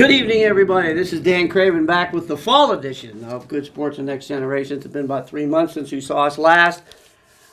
Good evening, everybody. This is Dan Craven back with the fall edition of Good Sports and Next Generation. It's been about 3 months since you saw us last.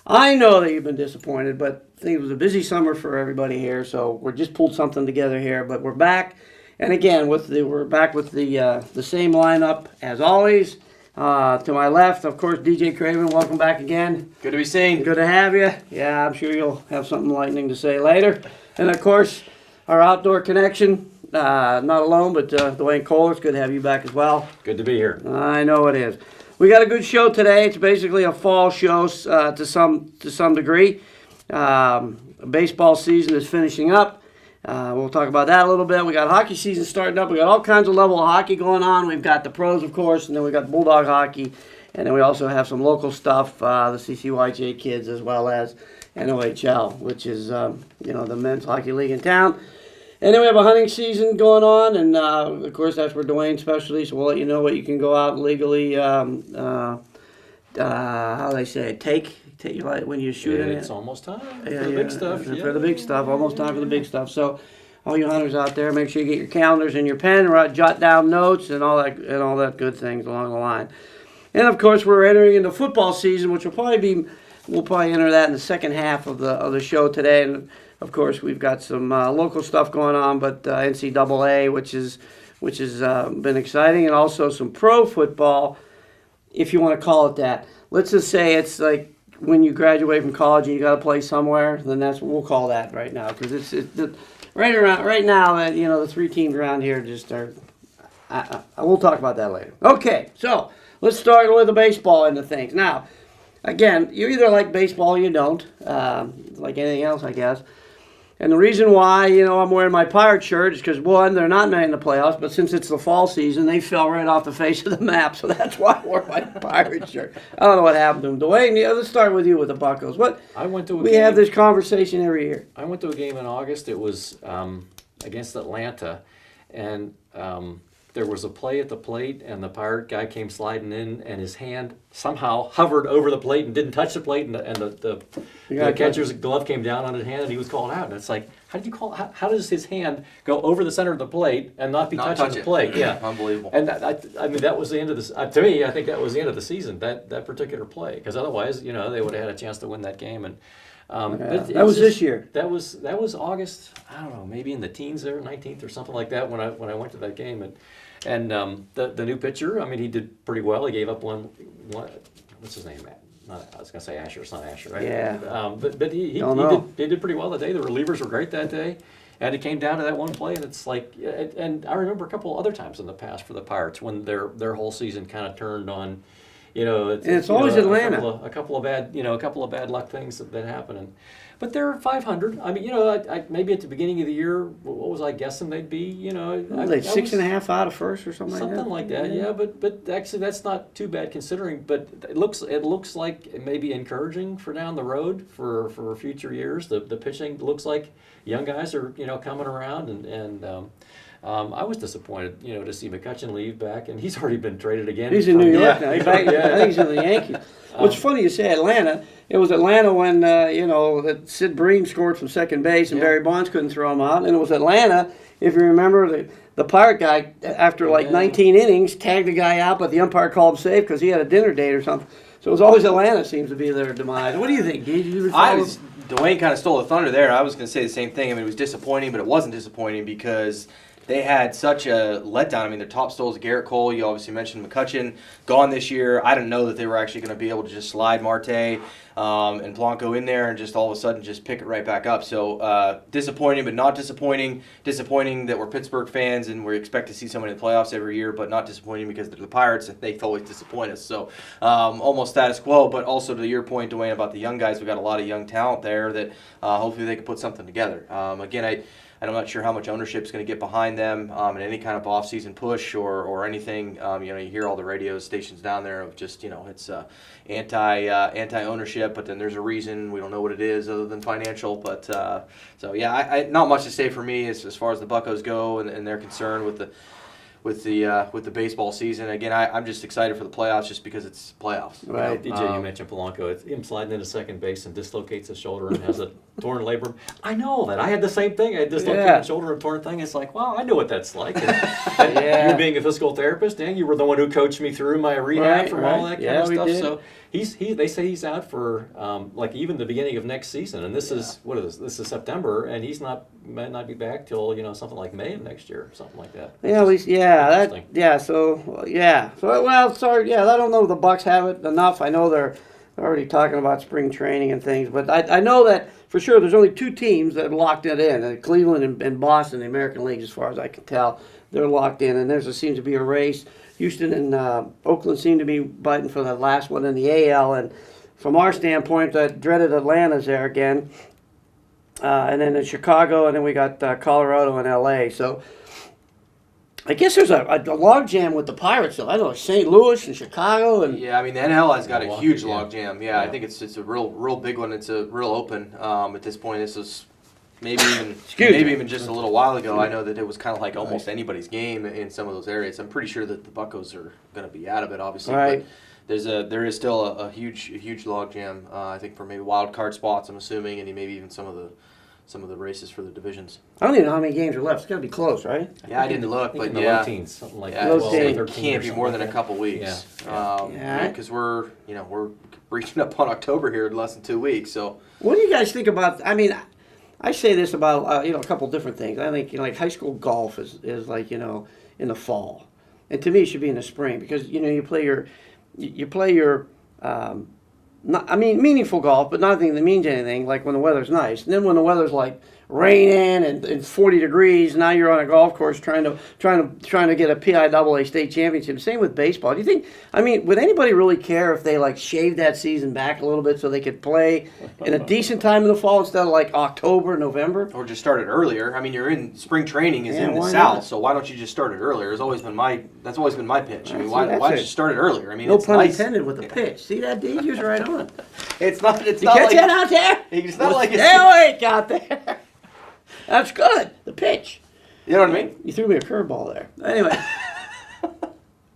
I know that you've been disappointed, but I think it was a busy summer for everybody here, so we're just pulled something together here. But we're back, and again, we're back with the same lineup as always. To my left, of course, DJ Craven. Welcome back again. Good to be seen. Good to have you. Yeah, I'm sure you'll have something enlightening to say later. And of course, our outdoor connection. Not alone, but Duane Kohler, it's good to have you back as well. Good to be here. I know it is. We got a good show today. It's basically a fall show to some degree. Baseball season is finishing up. We'll talk about that a little bit. We got hockey season starting up. We got all kinds of level of hockey going on. We've got the pros, of course, and then we got Bulldog hockey, and then we also have some local stuff, the CCYJ kids, as well as NOHL, which is the men's hockey league in town. And then we have a hunting season going on, and of course that's where Duane's specialty, so we'll let you know what you can go out and legally, how do they say it, take when you shoot in it. It's almost time for the big stuff. For the big stuff, almost time for the big stuff. So all you hunters out there, make sure you get your calendars and your pen, jot down notes and all that good things along the line. And of course we're entering into football season, which we'll probably enter that in the second half of the show today. And of course, we've got some local stuff going on, but NCAA, which has been exciting, and also some pro football, if you want to call it that. Let's just say it's like when you graduate from college and you got to play somewhere. Then that's what we'll call that right now, because it's right now. The three teams around here just are. We'll talk about that later. Okay, so let's start with the baseball end of things. Now, again, you either like baseball or you don't, like anything else, I guess. And the reason why, I'm wearing my Pirate shirt is because, one, they're not in the playoffs, but since it's the fall season, they fell right off the face of the map, so that's why I wore my Pirate shirt. I don't know what happened to them. Duane, let's start with you with the Buccos. We have this conversation every year. I went to a game in August. It was against Atlanta, and there was a play at the plate, and the Pirate guy came sliding in, and his hand somehow hovered over the plate and didn't touch the plate, and the catcher's glove came down on his hand, and he was called out. And it's like, how does his hand go over the center of the plate and not touching the plate? Yeah, unbelievable. And that was the end of this. To me, I think that was the end of the season. That particular play, because otherwise, they would have had a chance to win that game. And that was this year. That was August. I don't know, maybe in the teens there, 19th or something like that when I went to that game. And the new pitcher, he did pretty well. He gave up one. What's his name? I was gonna say Asher. It's not Asher, right? Yeah. But he did pretty well that day. The relievers were great that day, and it came down to that one play. And it's like, and I remember a couple other times in the past for the Pirates when their whole season kind of turned on. It's always Atlanta. A couple of bad luck things that happen. But they're 500. Maybe at the beginning of the year, what was I guessing they'd be? Like 6.5 out of first or something like that. Something like that, yeah. But actually, that's not too bad considering. But it looks like it may be encouraging for down the road for future years. The pitching looks like young guys are coming around and. I was disappointed, to see McCutcheon leave back, and he's already been traded again. He's in New York now. I think he's in the Yankees. What's funny you say Atlanta. It was Atlanta when that Sid Bream scored from second base and Barry Bonds couldn't throw him out, and it was Atlanta. If you remember, the Pirate guy after 19 innings tagged the guy out, but the umpire called him safe because he had a dinner date or something. So it was always Atlanta seems to be their demise. What do you think, Gage? Duane kind of stole the thunder there. I was going to say the same thing. It was disappointing, but it wasn't disappointing because they had such a letdown. Their top still is Garrett Cole. You obviously mentioned McCutcheon gone this year. I didn't know that they were actually going to be able to just slide Marte and Blanco in there and just all of a sudden just pick it right back up. So disappointing, but not disappointing. Disappointing that we're Pittsburgh fans and we expect to see somebody in the playoffs every year, but not disappointing because they're the Pirates and they always disappoint us. So almost status quo, but also to your point, Duane, about the young guys, we've got a lot of young talent there that hopefully they can put something together. Again, I'm not sure how much ownership is going to get behind them in any kind of off-season push or anything. You hear all the radio stations down there of just, it's anti-ownership, but then there's a reason. We don't know what it is other than financial. But not much to say for me as far as the Buccos go and they're concerned with with the baseball season. Again, I'm just excited for the playoffs just because it's playoffs. Right. DJ, you mentioned Polanco. It's him sliding into second base and dislocates his shoulder and has a torn labrum. I know that. I had the same thing. I had dislocated shoulder and torn thing. It's like, wow, I know what that's like. And you being a physical therapist, Dan, you were the one who coached me through my rehab from all that kind of stuff. Did. So they say he's out for like even the beginning of next season. And this is what is this? This is September, and he's might not be back till something like May of next year, something like that. Yeah, at least So well, sorry, I don't know if the Bucks have it enough. I know they're already talking about spring training and things, but I know that for sure there's only 2 teams that locked it in: Cleveland and Boston, the American League, as far as I can tell. They're locked in, and seems to be a race. Houston and Oakland seem to be fighting for the last one in the AL, and from our standpoint, that dreaded Atlanta's there again. And then in Chicago, and then we got Colorado and LA. So I guess there's a log jam with the Pirates, though. I know St. Louis and Chicago, and yeah, I mean the NL has got a huge log jam. Yeah, I think it's a real big one. It's a real open at this point. This is maybe even just a little while ago. I know that it was kind of like almost anybody's game in some of those areas. I'm pretty sure that the Buccos are going to be out of it, obviously. Right. But there is still a huge log jam. I think for maybe wild card spots. I'm assuming, and maybe even some of the races for the divisions. I don't even know how many games are left. It's got to be close, right? Yeah, I didn't look, but in the low teens, something like that. It can't be more than a couple weeks. Because we're reaching up on October here in less than 2 weeks. So what do you guys think about? I mean, I say this about a couple different things. I think like high school golf is like in the fall, and to me it should be in the spring because you play your meaningful golf, but nothing that means anything, like when the weather's nice. And then when the weather's like raining and 40 degrees, now you're on a golf course trying to get a PIAA state championship. Same with baseball. Do you think, would anybody really care if they like shaved that season back a little bit so they could play in a decent time in the fall instead of like October, November? Or just start it earlier. I mean, you're in spring training is in the South, so why don't you just start it earlier? That's always been my pitch. I mean, why don't you start it earlier? I mean, no it's pun nice. intended with the pitch. See that, D? He was right on. It's not You catch that out there? It's not like it's... Stay awake out there. That's good. The pitch. You know what I mean? You threw me a curveball there. Anyway.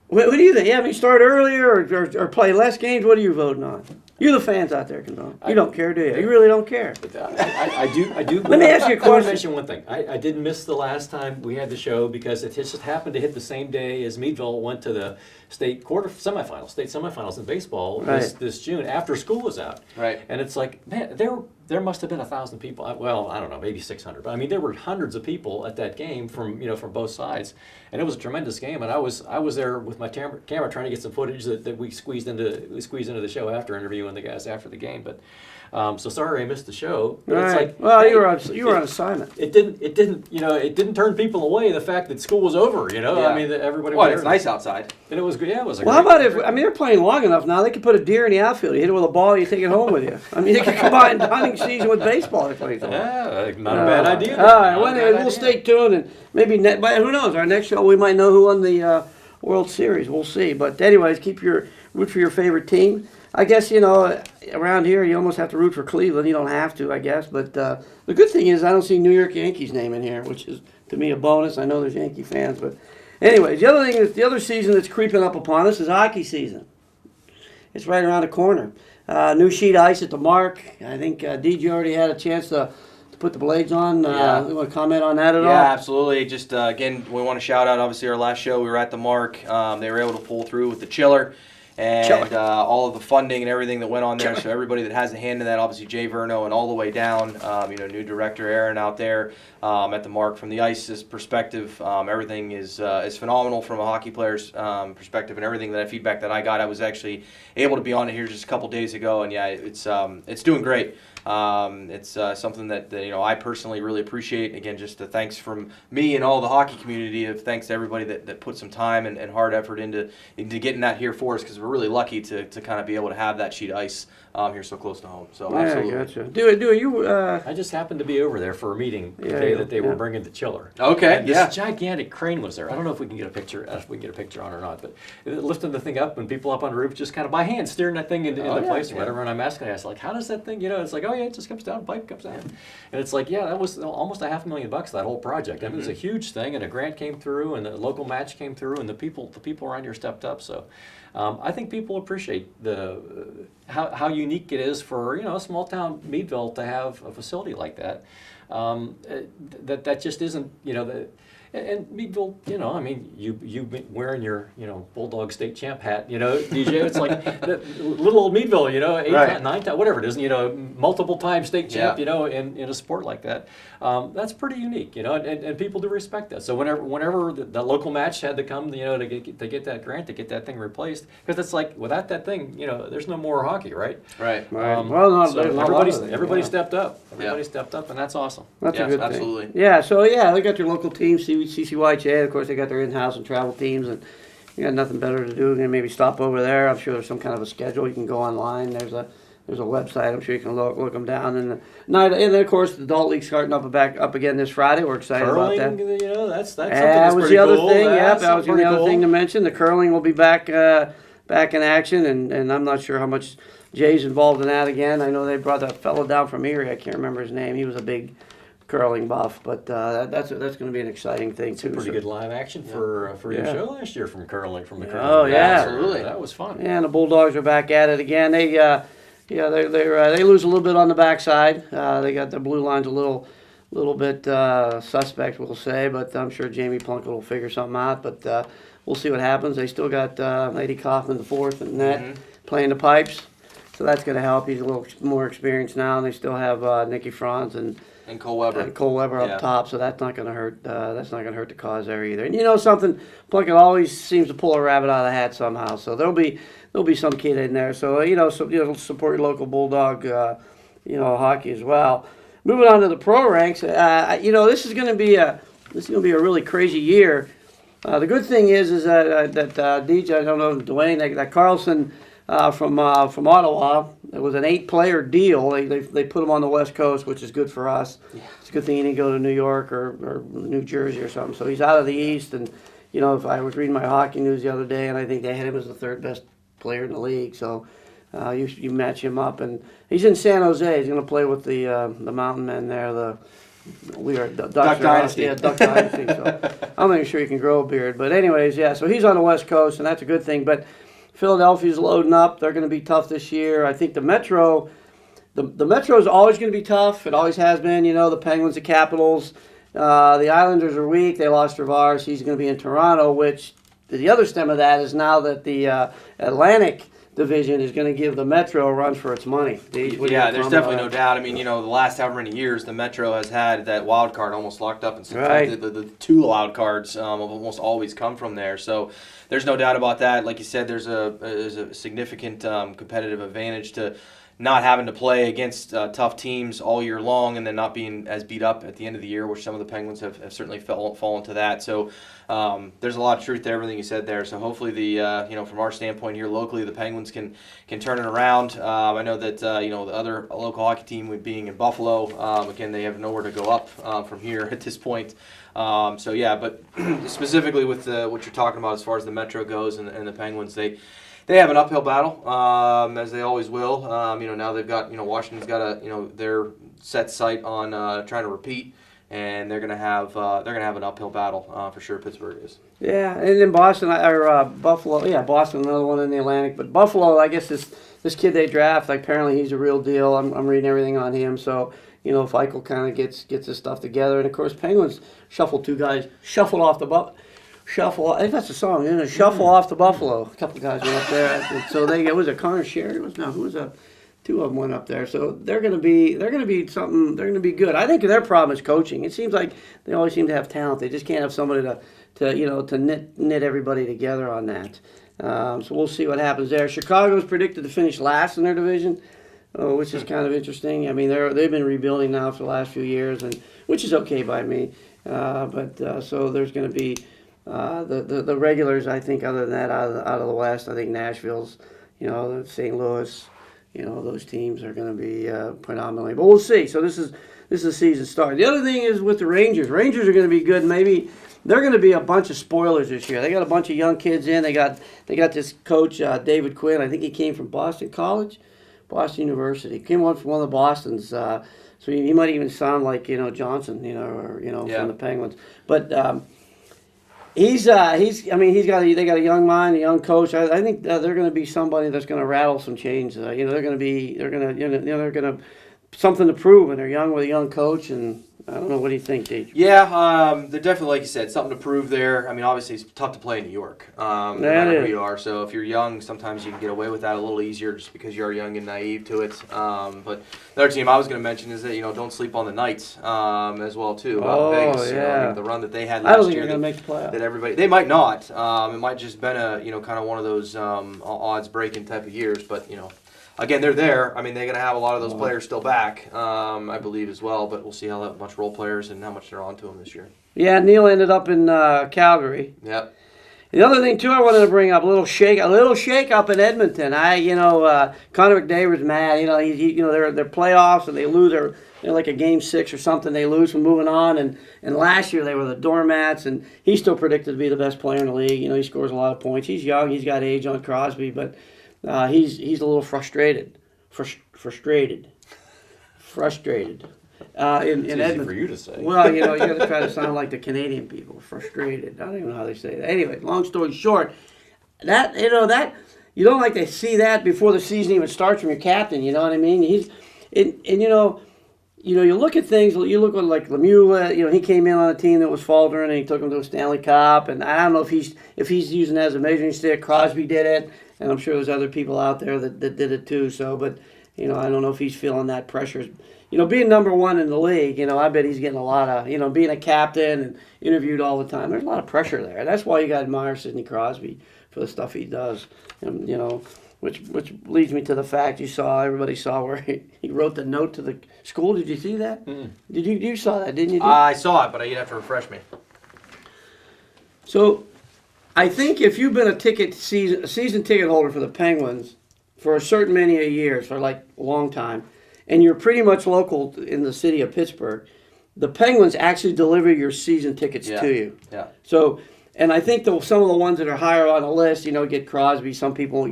What do you think? Yeah, start earlier or play less games? What are you voting on? You're the fans out there, Condon. You don't care, do you? You really don't care. I do. Let me ask you a question. I want to mention one thing. I did miss the last time we had the show because it just happened to hit the same day as Meadville went to the state semifinals in baseball this June after school was out. Right. And it's like, man, there must have been 1,000 people. Well, I don't know, maybe 600. But there were hundreds of people at that game from both sides, and it was a tremendous game. And I was there with my camera trying to get some footage that we squeezed into the show after interviewing the guys after the game. But so sorry I missed the show. But it's like, well, hey, you were on assignment. It didn't turn people away. The fact that school was over. Everybody. Well, it's nice outside. And it was good. Yeah, it was. Well, how about if they're playing long enough now? They could put a deer in the outfield. You hit it with a ball, you take it home with you. They could combine hunting season with baseball. Not a bad idea. All right, we'll stay tuned and maybe but who knows? Our next show we might know who won the World Series. We'll see. But anyways, root for your favorite team. I guess around here you almost have to root for Cleveland. You don't have to, I guess. But the good thing is I don't see New York Yankees name in here, which is to me a bonus. I know there's Yankee fans, but. Anyways, the other season that's creeping up upon us is hockey season. It's right around the corner. New sheet ice at the Mark. I think DJ already had a chance to put the blades on. You want to comment on that at all? Yeah, absolutely. Just again, we want to shout out. Obviously, our last show we were at the Mark. They were able to pull through with the chiller. And all of the funding and everything that went on there. So everybody that has a hand in that, obviously Jay Verno and all the way down, new director Aaron out there at the Mark. From the ice's perspective, everything is phenomenal from a hockey player's perspective, and everything that feedback that I got, I was actually able to be on it here just a couple days ago, and yeah, it's doing great. It's something that I personally really appreciate. Again, just a thanks from me and all the hockey community. Of thanks to everybody that put some time and hard effort into getting that here for us, because we're really lucky to kind of be able to have that sheet of ice here so close to home. So Yeah, absolutely. gotcha. Do you? I just happened to be over there for a meeting the Yeah, day yeah, that they were yeah. bringing the chiller. Okay, And this yeah. gigantic crane was there. I don't know if we can get a picture, on or not, but lifting the thing up and people up on the roof just kind of by hand steering that thing into Oh, yeah, place or yeah. whatever. And I'm asking, I was like, how does that thing, it's like, oh yeah, it just comes down, pipe comes down. And it's like, yeah, that was almost $500,000, that whole project. I mean, it was a huge thing, and a grant came through, and the local match came through, and the people around here stepped up. So I think people appreciate how unique it is for a small town Meadville to have a facility like that. That just isn't and Meadville, I mean, you wearing your Bulldog state champ hat, DJ. It's like little old Meadville, 8 Right. 9 times, whatever it is, multiple time state champ, Yeah. in a sport like that. That's pretty unique, and people do respect that. So whenever the local match had to come, to get that grant, to get that thing replaced, because it's like without that thing, there's no more hockey, right? Right. Right. Well, no, So there's not a lot of it, everybody yeah. stepped up. Everybody stepped up, and that's awesome. That's Yeah, a good absolutely. thing. Yeah, so they got their local teams, CCYHA. Of course, they got their in-house and travel teams, and you got nothing better to do than maybe stop over there. I'm sure there's some kind of a schedule. You can go online. There's a website. I'm sure you can look them down. And then of course the adult league's starting up again this Friday. We're excited Curling, about that. that's something That that's was pretty the other cool. thing. Yep, That's that was the pretty other cool. thing to mention. The curling will be back in action, and I'm not sure how much Jay's involved in that again. I know they brought that fellow down from Erie. I can't remember his name. He was a big curling buff, but that's going to be an exciting thing too. Pretty So- good live action for your Yeah. show last year from the curling. Oh, yeah. Absolutely. That was fun. Yeah, and the Bulldogs are back at it again. They lose a little bit on the backside. They got the blue lines a little bit suspect, we'll say, but I'm sure Jamie Plunkett will figure something out. But we'll see what happens. They still got Lady Kaufman the fourth in net playing the pipes, so that's going to help. He's a little more experienced now, and they still have Nicky Franz and Cole Weber. Up Yeah. top, so that's not going to hurt. That's not going to hurt the cause there either. And something, Plunkett always seems to pull a rabbit out of the hat somehow. So there'll be some kid in there. So support your local Bulldog, hockey as well. Moving on to the pro ranks, this is going to be a really crazy year. The good thing is that DJ, I don't know, Duane, that Carlson from Ottawa. It was an 8-player deal. They put him on the West Coast, which is good for us. Yeah. It's a good thing he didn't go to New York or New Jersey or something. So he's out of the East. And, if I was reading my hockey news the other day, and I think they had him as the third best player in the league. So you match him up. And he's in San Jose. He's going to play with the Mountain Men there, Duck Dynasty. Yeah, Duck Dynasty. So I'm not even sure he can grow a beard. But anyways, yeah, so he's on the West Coast, and that's a good thing. But Philadelphia's loading up. They're going to be tough this year. I think the Metro is always going to be tough. It always has been. The Penguins, the Capitals. The Islanders are weak. They lost Tavares. He's going to be in Toronto, which the other stem of that is now that the Atlantic division is going to give the Metro a run for its money. Yeah, there's definitely no doubt. I mean, the last however many years, the Metro has had that wild card almost locked up, and Right. the two wild cards almost always come from there. So there's no doubt about that. Like you said, there's a significant competitive advantage to not having to play against tough teams all year long, and then not being as beat up at the end of the year, which some of the Penguins have certainly fallen to that. So there's a lot of truth to everything you said there. So hopefully from our standpoint here locally, the Penguins can turn it around. I know that the other local hockey team with being in Buffalo, again, they have nowhere to go up from here at this point. But specifically with what you're talking about as far as the Metro goes and the Penguins, they have an uphill battle, as they always will. Now they've got, Washington's got their set sight on trying to repeat, and they're gonna have an uphill battle for sure. Pittsburgh is. Yeah, and then Boston or Buffalo. Yeah, Boston, another one in the Atlantic. But Buffalo, I guess this kid they draft, apparently he's a real deal. I'm reading everything on him. So if Eichel kind of gets his stuff together, and of course Penguins shuffled off the Shuffle. I think that's the song, isn't it? Shuffle off to Buffalo. A couple guys went up there, so was it Connor Sherry? Who was up? Two of them went up there, so they're going to be something. They're going to be good. I think their problem is coaching. It seems like they always seem to have talent. They just can't have somebody to knit everybody together on that. So we'll see what happens there. Chicago's predicted to finish last in their division, which is kind of interesting. I mean, they've been rebuilding now for the last few years, and which is okay by me. So there's going to be The regulars, I think, other than that, out of the West, I think Nashville's, St. Louis, those teams are going to be predominantly. But we'll see. So this is the season start. The other thing is with the Rangers. Rangers are going to be good. Maybe they're going to be a bunch of spoilers this year. They got a bunch of young kids in. They got this coach David Quinn. I think he came from Boston College, Boston University. He came on from one of the Bostons. So he might even sound like Johnson, from the Penguins. But they got a young mind, a young coach. I think they're going to be somebody that's going to rattle some chains. They're going to something to prove, and they're young with a young coach. And I don't know, what do you think, Dave? Yeah, they're definitely, like you said, something to prove there. I mean, obviously it's tough to play in New York, no matter who you are. So if you're young, sometimes you can get away with that a little easier just because you're young and naive to it. But another team I was going to mention is that don't sleep on the Knights as well too. Vegas, yeah. The run that they had I don't last think year. they're going to make the playoffs. That everybody, they might not. It might just been a kind of one of those odds breaking type of years, but Again, they're there. I mean, they're going to have a lot of those players still back, I believe, as well. But we'll see how much role players and how much they're on to them this year. Yeah, Neil ended up in Calgary. Yep. The other thing too, I wanted to bring up a little shake up in Edmonton. Connor McDavid's mad. They're playoffs and they lose. They're like a game 6 or something. They lose from moving on. And last year they were the doormats. And he's still predicted to be the best player in the league. He scores a lot of points. He's young. He's got age on Crosby, but. He's a little frustrated. Frustrated. In Edmonton. For you to say. Well, you got to try to sound like the Canadian people. Frustrated. I don't even know how they say that. Anyway, long story short, that you don't like to see that before the season even starts from your captain. You know what I mean? You look at things. You look at like Lemieux. He came in on a team that was faltering, and he took him to a Stanley Cup. And I don't know if he's using that as a measuring stick. Crosby did it. And I'm sure there's other people out there that did it too. So, but, I don't know if he's feeling that pressure. Being number one in the league, I bet he's getting a lot of, being a captain and interviewed all the time. There's a lot of pressure there. That's why you got to admire Sidney Crosby for the stuff he does. And, which leads me to the fact everybody saw where he wrote the note to the school. Did you see that? Mm. You saw that, didn't you? I saw it, but you'd have to refresh me. So, I think if you've been a season ticket holder for the Penguins for a certain many of years, for like a long time, and you're pretty much local in the city of Pittsburgh, the Penguins actually deliver your season tickets to you. Yeah. So, and I think some of the ones that are higher on the list, get Crosby. Some people,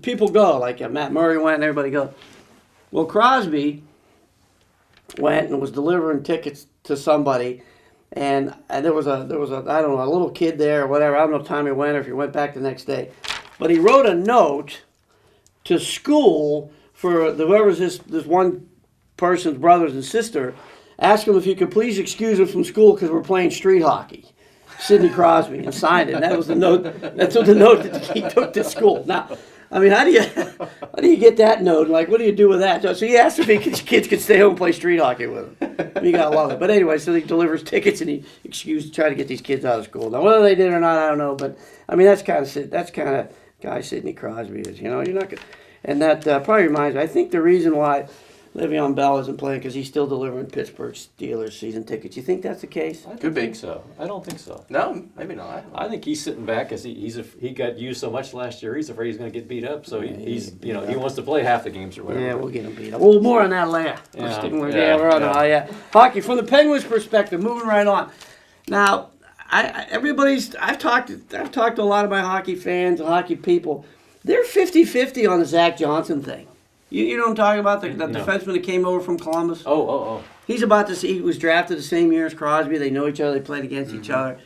people go. Like Matt Murray went, and everybody goes. Well, Crosby went and was delivering tickets to somebody. And there was a I don't know, a little kid there or whatever. I don't know if time he went or if he went back the next day. But he wrote a note to school for whoever's this one person's brothers and sister. Asked him if he could please excuse him from school because we're playing street hockey. Sidney Crosby, and signed it. And that was the note. That's what the note that he took to school. Now, I mean, how do you get that note? Like, what do you do with that? So he asked if his kids could stay home and play street hockey with him. You gotta love it. But anyway, so he delivers tickets and he try to get these kids out of school. Now, whether they did or not, I don't know. But I mean, that's kind of guy Sidney Crosby is. You're not gonna, and that probably reminds me. I think the reason why Le'Veon Bell isn't playing because he's still delivering Pittsburgh Steelers season tickets. You think that's the case? I Could be. think so. I don't think so. No, maybe not. I think he's sitting back because he got used so much last year. He's afraid he's going to get beat up, so he wants to play half the games or whatever. Yeah, we'll get him beat up. Well, more on that later. Yeah. Hockey from the Penguins' perspective. Moving right on. Now, I've talked to a lot of my hockey fans and hockey people. They're 50-50 on the Zach Johnson thing. You know what I'm talking about? The defenseman that came over from Columbus? Oh. He's about to see, he was drafted the same year as Crosby. They know each other. They played against each other.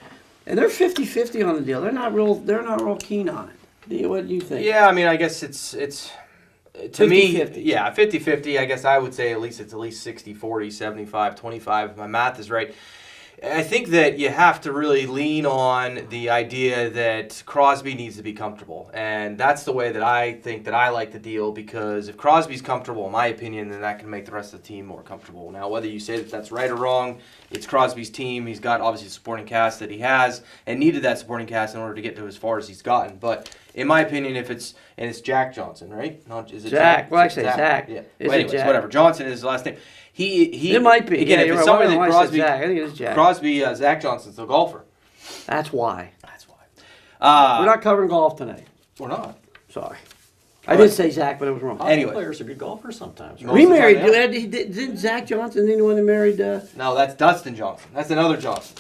And they're 50-50 on the deal. They're not real keen on it. What do you think? Yeah, I mean, I guess it's to 50-50. me, yeah, 50-50. I guess I would say it's at least 60-40, 75-25 if my math is right. I think that you have to really lean on the idea that Crosby needs to be comfortable. And that's the way that I think that I like the deal, because if Crosby's comfortable, in my opinion, then that can make the rest of the team more comfortable. Now, whether you say that that's right or wrong, it's Crosby's team. He's got, obviously, a supporting cast that he has and needed that supporting cast in order to get to as far as he's gotten. But in my opinion, it's Jack Johnson, right? Is it Zach? Well, actually, Zach. Yeah. Well, anyways, Jack? Whatever. Johnson is his last name. It might be. Again, if it's somebody that Crosby, I think it is Jack. Crosby, Zach Johnson's the golfer. That's why. That's why. We're not covering golf tonight. We're not. Sorry. I did say Zach, but it was wrong. Hockey Anyway. players are good golfers sometimes. Right? Most of the time Remarried. Didn't Zach Johnson, anyone that married? No, that's Dustin Johnson. That's another Johnson.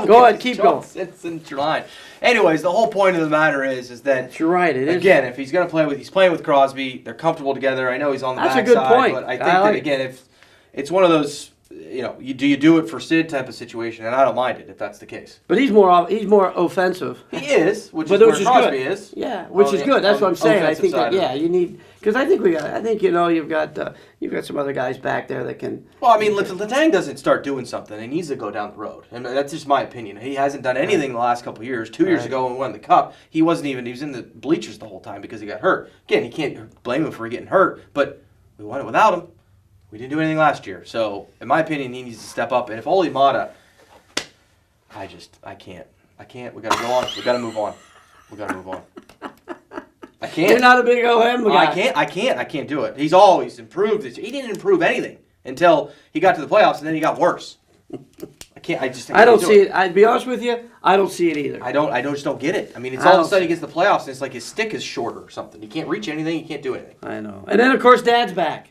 Go ahead, keep going. It's in your line. Anyways, the whole point of the matter is that You're right. It is. again, if he's going to play with, he's playing with Crosby. They're comfortable together. I know he's on the That's a backside, good point. but I think I like that again, if it's one of those, you do it for Sid type of situation, and I don't mind it if that's the case. But he's more offensive. He is, which But is where which is Crosby good. is. Yeah, which On is the- good. That's on what I'm the saying. I offensive think that side of it. you need because I think you've got some other guys back there that can. Well, I mean, Letang doesn't start doing something, he needs to go down the road. And that's just my opinion. He hasn't done anything the last couple of years. 2 years Right. ago when we won the Cup, he was in the bleachers the whole time because he got hurt. Again, you can't blame him for getting hurt, but we won it without him. We didn't do anything last year. So, in my opinion, he needs to step up. And if Ole Mata, I can't. We got to go on. We got to move on. I can't. You're not a big OM guy. I can't do it. He's always improved. He didn't improve anything until he got to the playoffs, and then he got worse. I can't. I don't see it. I'd be honest with you. I don't see it either. I just don't get it. I mean, it's I all of a don't sudden he gets to the playoffs, and it's like his stick is shorter or something. He can't reach anything. He can't do anything. I know. And then of course Dad's back.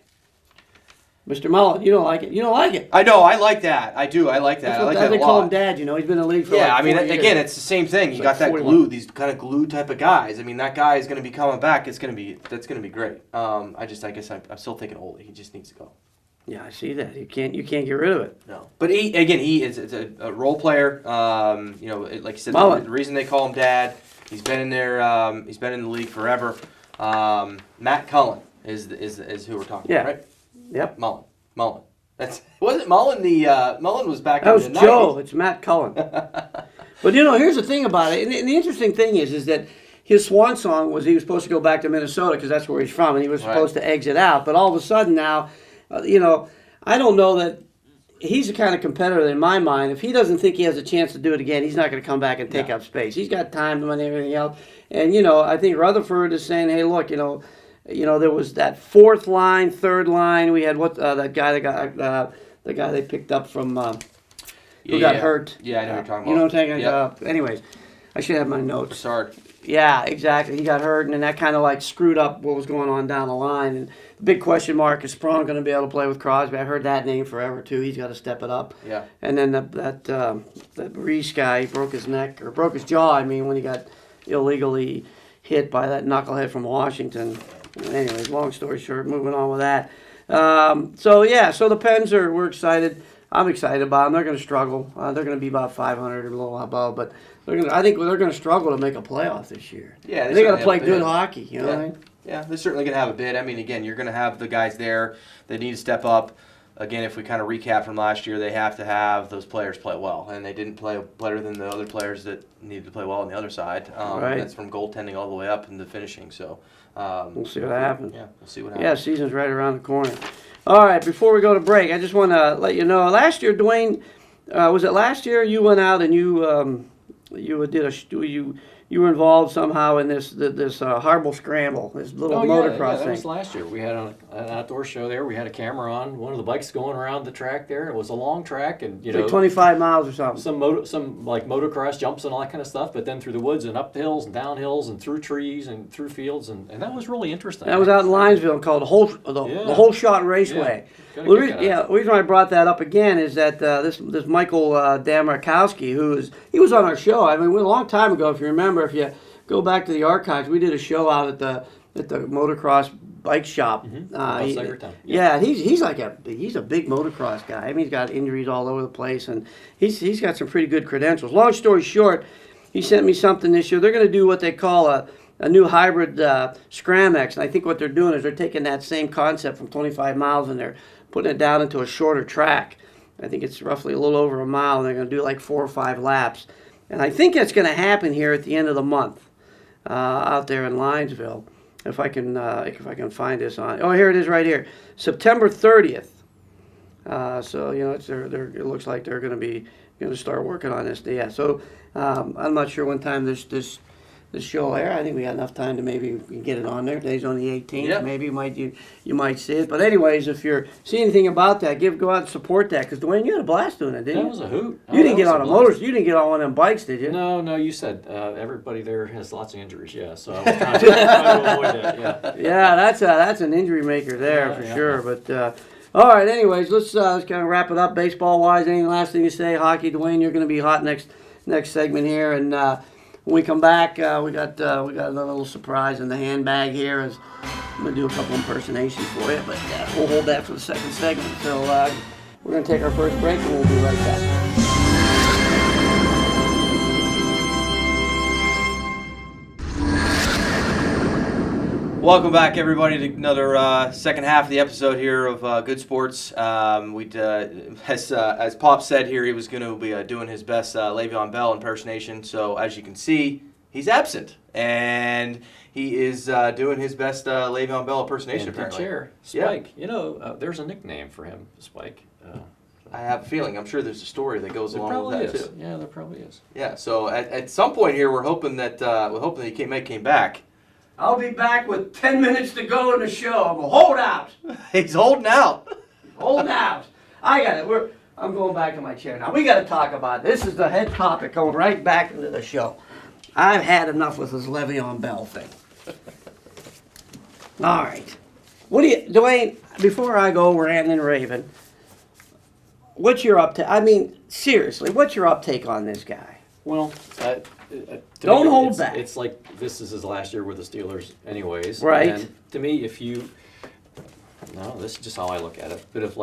Mr. Mullen, you don't like it. You don't like it. I know. I like that. I do. I like that. That's I like what that they a call lot. him Dad. He's been in the league for Yeah, like I mean, 40 years. again, it's the same thing. You It's got like that 41. glue, these kind of glue type of guys. I mean, that guy is going to be coming back. That's going to be great. I guess I'm still thinking Ole. He just needs to go. Yeah, I see that. You can't get rid of it. No, but he is a role player. Like you said, Mullen. the reason they call him Dad. He's been in there. He's been in the league forever. Matt Cullen is who we're talking Yeah. about, right? Yep. Mullen. Wasn't Mullen Mullen was back That was in the Joe. 90s. It's Matt Cullen. But here's the thing about it. And the interesting thing is that his swan song was he was supposed to go back to Minnesota because that's where he's from, and he was supposed to exit out. But all of a sudden now, I don't know that he's the kind of competitor in my mind. If he doesn't think he has a chance to do it again, he's not going to come back and take up space. He's got time, money, everything else. And I think Rutherford is saying, hey, look, there was that fourth line, third line. We had that guy the guy they picked up from who got hurt. Yeah, I know what you're talking about. You know what I'm talking Yep. about? Anyways, I should have my notes. Sorry. Yeah, exactly. He got hurt, and then that kind of like screwed up what was going on down the line. And the big question mark is Sprong going to be able to play with Crosby? I heard that name forever too. He's got to step it up. Yeah. And then that Reese guy broke his neck or broke his jaw. I mean, when he got illegally hit by that knucklehead from Washington. Anyways, long story short, moving on with that. So the Pens we're excited. I'm excited about them. They're going to struggle. They're going to be about 500 or a little above, but I think they're going to struggle to make a playoff this year. Yeah, they got to certainly play have a good bid. hockey. You know what I mean? Yeah, they're certainly going to have a bid. I mean, again, you're going to have the guys there that need to step up. Again, if we kind of recap from last year, they have to have those players play well, and they didn't play better than the other players that needed to play well on the other side. Right. That's from goaltending all the way up into finishing. So We'll see what happens. Yeah, we'll see what happens. Yeah, season's right around the corner. All right, before we go to break, I just want to let you know. Last year, Duane, was it last year you went out and you were involved somehow in this Harbor Scramble, this little motocross that thing. was last year. We had an outdoor show there. We had a camera on one of the bikes going around the track there. It was a long track, and Like 25 miles or something. some like motocross jumps and all that kind of stuff. But then through the woods and up hills and down hills and through trees and through fields, and that was really interesting. That was out in Linesville called the Whole Shot Raceway. Got a Well, kick out of the reason why I brought that up again is that this Michael Damarkowski, he was on our show. I mean, a long time ago, if you remember, if you go back to the archives, we did a show out at the motocross bike shop. Yeah, he's a big motocross guy. I mean, he's got injuries all over the place, and he's got some pretty good credentials. Long story short, he sent me something this year. They're going to do what they call a new hybrid Scramex, and I think what they're doing is they're taking that same concept from 25 miles and they're putting it down into a shorter track. I think it's roughly a little over a mile, and they're going to do like 4 or 5 laps. And I think that's going to happen here at the end of the month out there in Linesville. If I can find this on. Oh, here it is right here. September 30th. So it looks like they're going to start working on this. Yeah. So I'm not sure what time this the show air. I think we got enough time to maybe we can get it on there. Today's on the 18th. Yeah. Maybe you might see it. But anyways, if you're see anything about that, go out and support that. Because Duane, you had a blast doing it, didn't That you? was a hoot. You didn't that get was on a blast. motor. You didn't get on one of them bikes, did you? No, you said everybody there has lots of injuries. Yeah, so I was trying to avoid that. Yeah. Yeah, that's an injury maker there for sure. But all right, anyways, let's kind of wrap it up baseball wise. Any last thing to say? Hockey, Duane, you're going to be hot next segment here, and when we come back, we got a little surprise in the handbag here. As I'm going to do a couple impersonations for you, but we'll hold that for the second segment. So we're going to take our first break, and we'll be right back. Welcome back, everybody, to another second half of the episode here of Good Sports. As Pop said here, he was going to be doing his best Le'Veon Bell impersonation. So as you can see, he's absent, and he is doing his best Le'Veon Bell impersonation. And the Apparently, chair, Spike. Yeah. There's a nickname for him, Spike. I have a feeling. I'm sure there's a story that goes There along probably with that is. too. Yeah, there probably is. Yeah. So at some point here, we're hoping that he came back. I'll be back with 10 minutes to go in the show. I'm going to hold out. He's holding out. Holding out. I got it. I'm going back to my chair now. We got to talk about this. Is the head topic going right back into the show. I've had enough with this Le'Veon Bell thing. All right. Duane, before I go ranting and raving, what's your uptake? I mean, seriously, what's your uptake on this guy? Well, Don't hold back. It's like this is his last year with the Steelers, anyways. Right. And to me, this is just how I look at it. But if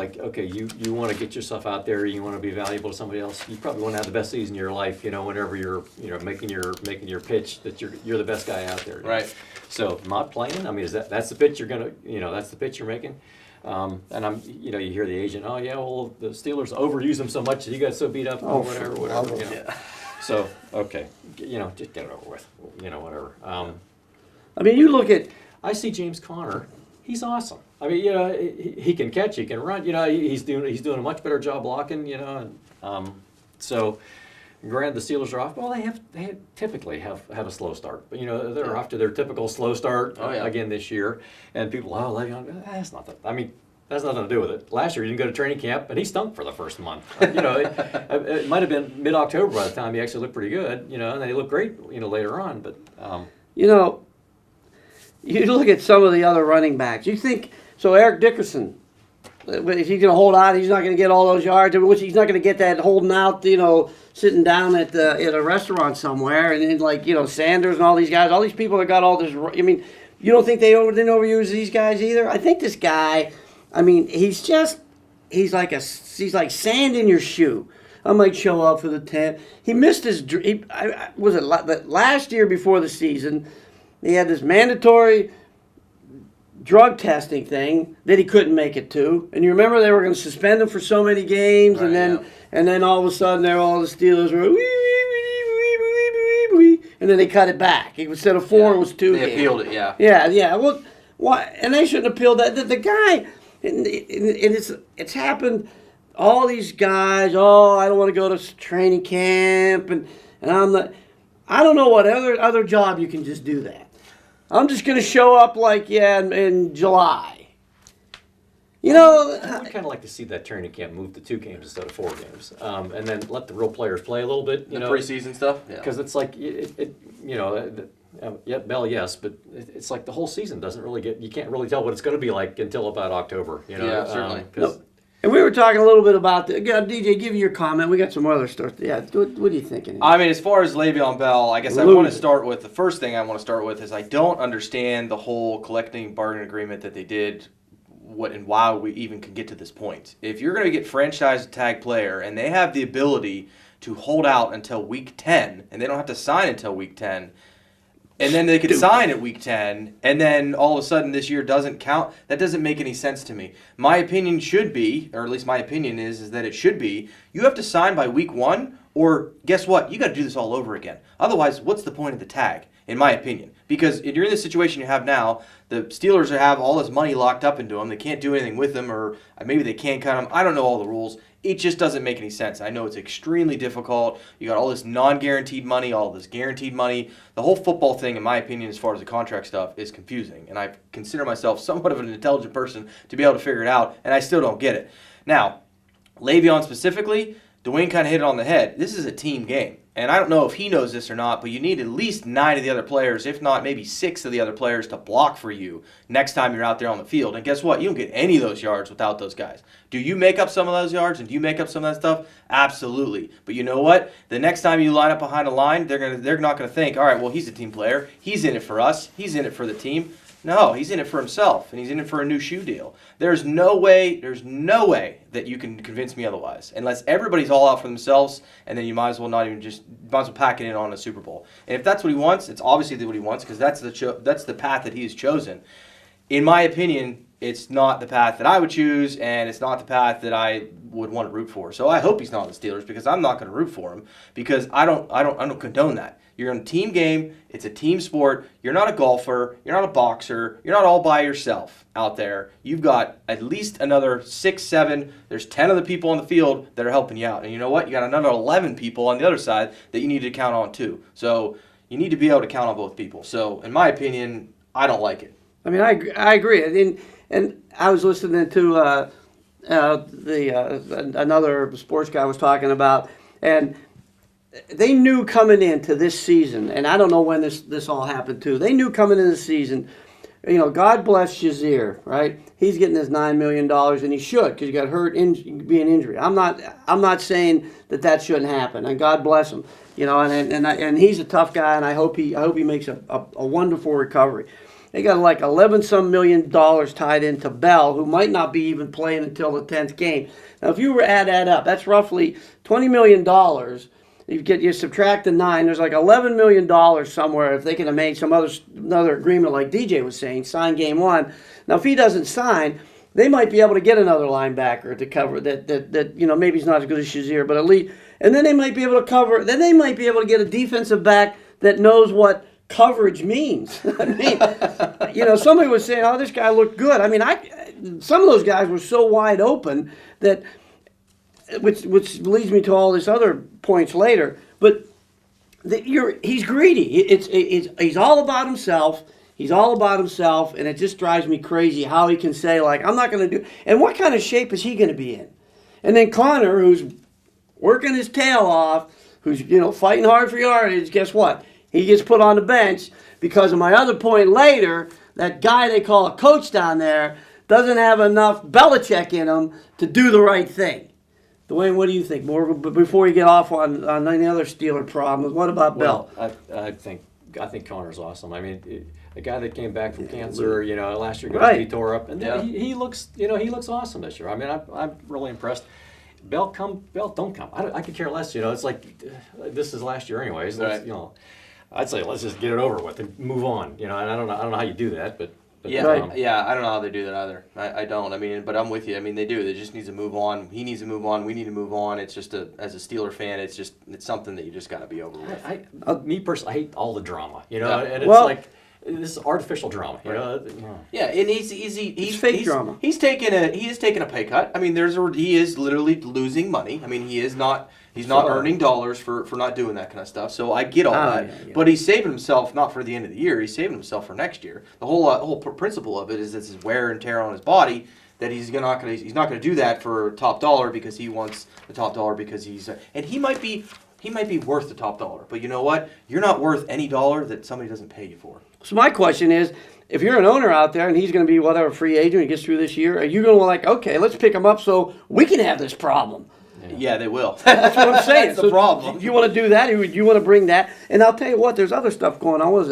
you want to get yourself out there, you want to be valuable to somebody else, you probably want to have the best season of your life. Whenever you're making your pitch that you're the best guy out there. Right. So not playing. I mean, that's the pitch you're gonna that's the pitch you're making. And you hear the agent, oh yeah, well the Steelers overused him so much that he got so beat up or whatever. Yeah. So okay, just get it over with. Whatever. I mean, you look at. I see James Conner. He's awesome. I mean, he can catch, he can run. He's doing a much better job blocking. So, granted, the Steelers are off. Well, they typically have a slow start, but they're off to their typical slow start again this year. And people, Le'Veon, that's not that. I mean. That's nothing to do with it. Last year, he didn't go to training camp, and he stunk for the first month. It might have been mid-October by the time he actually looked pretty good, and then he looked great, later on. But You look at some of the other running backs. You think so? Eric Dickerson, if he's going to hold out, he's not going to get all those yards. Which he's not going to get that holding out. Sitting down at a restaurant somewhere, and then Sanders and all these guys, all these people that got all this. I mean, you don't think they didn't overuse these guys either? I think this guy. I mean, he's like sand in your shoe. I might show up for the 10. He missed his. Last year before the season, he had this mandatory drug testing thing that he couldn't make it to. And you remember they were going to suspend him for so many games, Right, and then all of a sudden all the Steelers were and then they cut it back. Instead of 4, it was 2 games. They appealed it, yeah. Yeah. Well, why? And they shouldn't appeal that. The guy. And it's happened. All these guys, I don't want to go to training camp, and I'm not. I don't know what other job you can just do that. I'm just going to show up in July. I would kind of like to see that training camp move to 2 games instead of 4 games, and then let the real players play a little bit. The preseason stuff, yeah. Because it's like Bell, yes, but it's like the whole season doesn't really you can't really tell what it's going to be like until about October. Yeah, certainly. And we were talking a little bit about DJ, give your comment. We got some other stuff. Yeah, what are you thinking? I mean, as far as Le'Veon Bell, I guess I want to start with, the first thing I want to start with is I don't understand the whole collective bargain agreement that they did, and why we even could get to this point. If you're going to get franchise tag player and they have the ability to hold out until week 10, and they don't have to sign until week 10, and then they could sign at week 10, and then all of a sudden this year doesn't count, that doesn't make any sense to me. My opinion should be, or at least my opinion is that it should be, you have to sign by week 1, or guess what? You got to do this all over again. Otherwise, what's the point of the tag, in my opinion? Because if you're in the situation you have now, the Steelers have all this money locked up into them. They can't do anything with them, or maybe they can't cut them. I don't know all the rules. it just doesn't make any sense. I know it's extremely difficult. You got all this non-guaranteed money, all this guaranteed money. The whole football thing, in my opinion, as far as the contract stuff, is confusing. And I consider myself somewhat of an intelligent person to be able to figure it out, and I still don't get it. Now, Le'Veon specifically, Duane kind of hit it on the head. This is a team game. And I don't know if he knows this or not, but you need at least 9 of the other players, if not maybe 6 of the other players, to block for you next time you're out there on the field. And guess what? You don't get any of those yards without those guys. Do you make up some of those yards and do you make up some of that stuff? Absolutely. But you know what? The next time you line up behind a line, they're not going to think, all right, well, he's a team player. He's in it for us. He's in it for the team. No, he's in it for himself, and he's in it for a new shoe deal. There's no way that you can convince me otherwise, unless everybody's all out for themselves, and then you might as well pack it in on a Super Bowl. And if that's what he wants, it's obviously what he wants, because that's the path that he has chosen. In my opinion, it's not the path that I would choose, and it's not the path that I would want to root for. So I hope he's not on the Steelers, because I'm not going to root for him, because I don't condone that. You're in a team game. It's a team sport. You're not a golfer. You're not a boxer. You're not all by yourself out there. You've got at least another 6, 7. There's 10 other people on the field that are helping you out. And you know what? You got another 11 people on the other side that you need to count on too. So you need to be able to count on both people. So in my opinion, I don't like it. I mean, I agree. And I was listening to another sports guy was talking about, and they knew coming into this season, and I don't know when this all happened too. They knew coming into the season, God bless Shazier, right? He's getting his $9 million, and he should, because he got hurt being injury. I'm not saying that shouldn't happen, and God bless him, and he's a tough guy, and I hope he makes a wonderful recovery. They got like $11-some million tied into Bell, who might not be even playing until the 10th game. Now, if you were to add that up, that's roughly $20 million. You subtract the 9, there's like $11 million somewhere if they can have made some another agreement like DJ was saying, sign game 1. Now, if he doesn't sign, they might be able to get another linebacker to cover that maybe he's not as good as Shazier, but at least, and then they might be able to cover, then they might be able to get a defensive back that knows what coverage means. I mean, somebody was saying, oh, this guy looked good. I mean, some of those guys were so wide open that, which leads me to all these other points later. But he's greedy. He's all about himself. He's all about himself, and it just drives me crazy how he can say, like, I'm not going to do. And what kind of shape is he going to be in? And then Connor, who's working his tail off, who's fighting hard for yardage. Guess what? He gets put on the bench because of my other point later. That guy they call a coach down there doesn't have enough Belichick in him to do the right thing. Duane, what do you think? More before you get off on any other Steeler problems, what about Bell? I think Connor's awesome. I mean, a guy that came back from cancer, last year he tore up, and he looks awesome this year. I mean, I'm really impressed. Bell, don't come. I could care less. It's like this is last year anyways. Right. I'd say let's just get it over with and move on. And I don't know how you do that, but. Yeah, I don't know how they do that either. I don't. I mean, but I'm with you. I mean, they do. They just need to move on. He needs to move on. We need to move on. It's just as a Steeler fan, it's something that you just got to be over with. Me personally, I hate all the drama. And it's like this is artificial drama. Yeah, and he's fake drama. He is taking a pay cut. I mean, he is literally losing money. I mean, he's not earning dollars for not doing that kind of stuff. So I get all that. Yeah. But he's saving himself not for the end of the year. He's saving himself for next year. The whole principle of it is this is wear and tear on his body. That he's not going to do that for top dollar because he wants the top dollar because and he might be worth the top dollar. But you know what? You're not worth any dollar that somebody doesn't pay you for. So my question is, if you're an owner out there and he's going to be whatever free agent he gets through this year, are you going to okay, let's pick him up so we can have this problem? Yeah, they will. That's what I'm saying. That's the problem. You want to do that? You want to bring that? And I'll tell you what, there's other stuff going on. What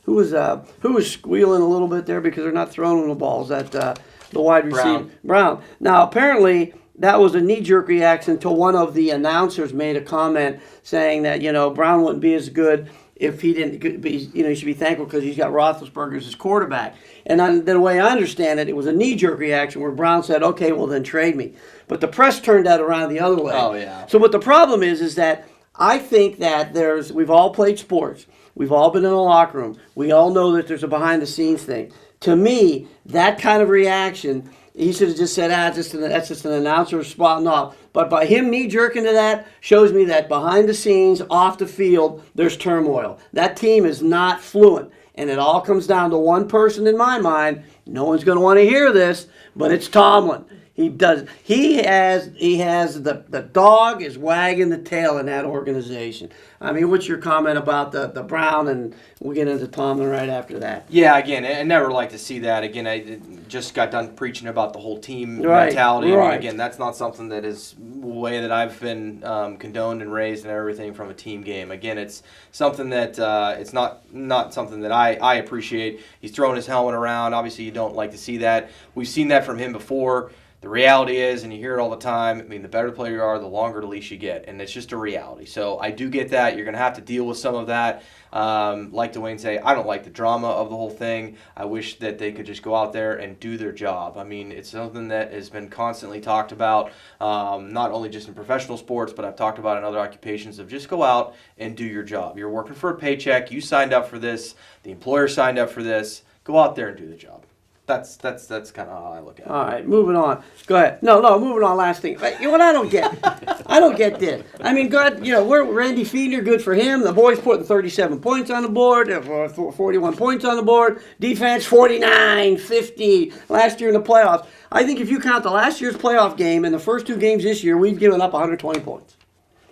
was it? Who was squealing a little bit there because they're not throwing the balls at the wide receiver? Brown. Now, apparently, that was a knee-jerk reaction until one of the announcers made a comment saying that, Brown wouldn't be as good if he didn't be, he should be thankful because he's got Roethlisberger as his quarterback. And the way I understand it, it was a knee-jerk reaction where Brown said, okay, well then trade me. But the press turned that around the other way. Oh, yeah. So what the problem is that I think that we've all played sports. We've all been in a locker room. We all know that there's a behind-the-scenes thing. To me, that kind of reaction he should have just said, that's just an announcer spotting off. But by him knee-jerking to that shows me that behind the scenes, off the field, there's turmoil. That team is not fluent. And it all comes down to one person in my mind. No one's going to want to hear this, but it's Tomlin. He does. He has the dog is wagging the tail in that organization. I mean, what's your comment about the Brown? And we'll get into Tomlin right after that. Yeah, again, I never like to see that. Again, I just got done preaching about the whole team mentality. Right. I mean, again, that's not something that is the way that I've been condoned and raised and everything from a team game. Again, it's something that it's not something that I appreciate. He's throwing his helmet around. Obviously, you don't like to see that. We've seen that from him before. The reality is, and you hear it all the time, I mean, the better the player you are, the longer the leash you get. And it's just a reality. So I do get that. You're going to have to deal with some of that. Like Duane say, I don't like the drama of the whole thing. I wish that they could just go out there and do their job. I mean, it's something that has been constantly talked about, not only just in professional sports, but I've talked about in other occupations of just go out and do your job. You're working for a paycheck. You signed up for this. The employer signed up for this. Go out there and do the job. That's kind of how I look at it. All right, moving on. Go ahead. No, moving on. Last thing. You know what I don't get? I don't get this. I mean, God, we're Randy Fiedner, good for him. The boys putting 37 points on the board, 41 points on the board. Defense 49, 50. Last year in the playoffs. I think if you count the last year's playoff game and the first two games this year, we've given up 120 points.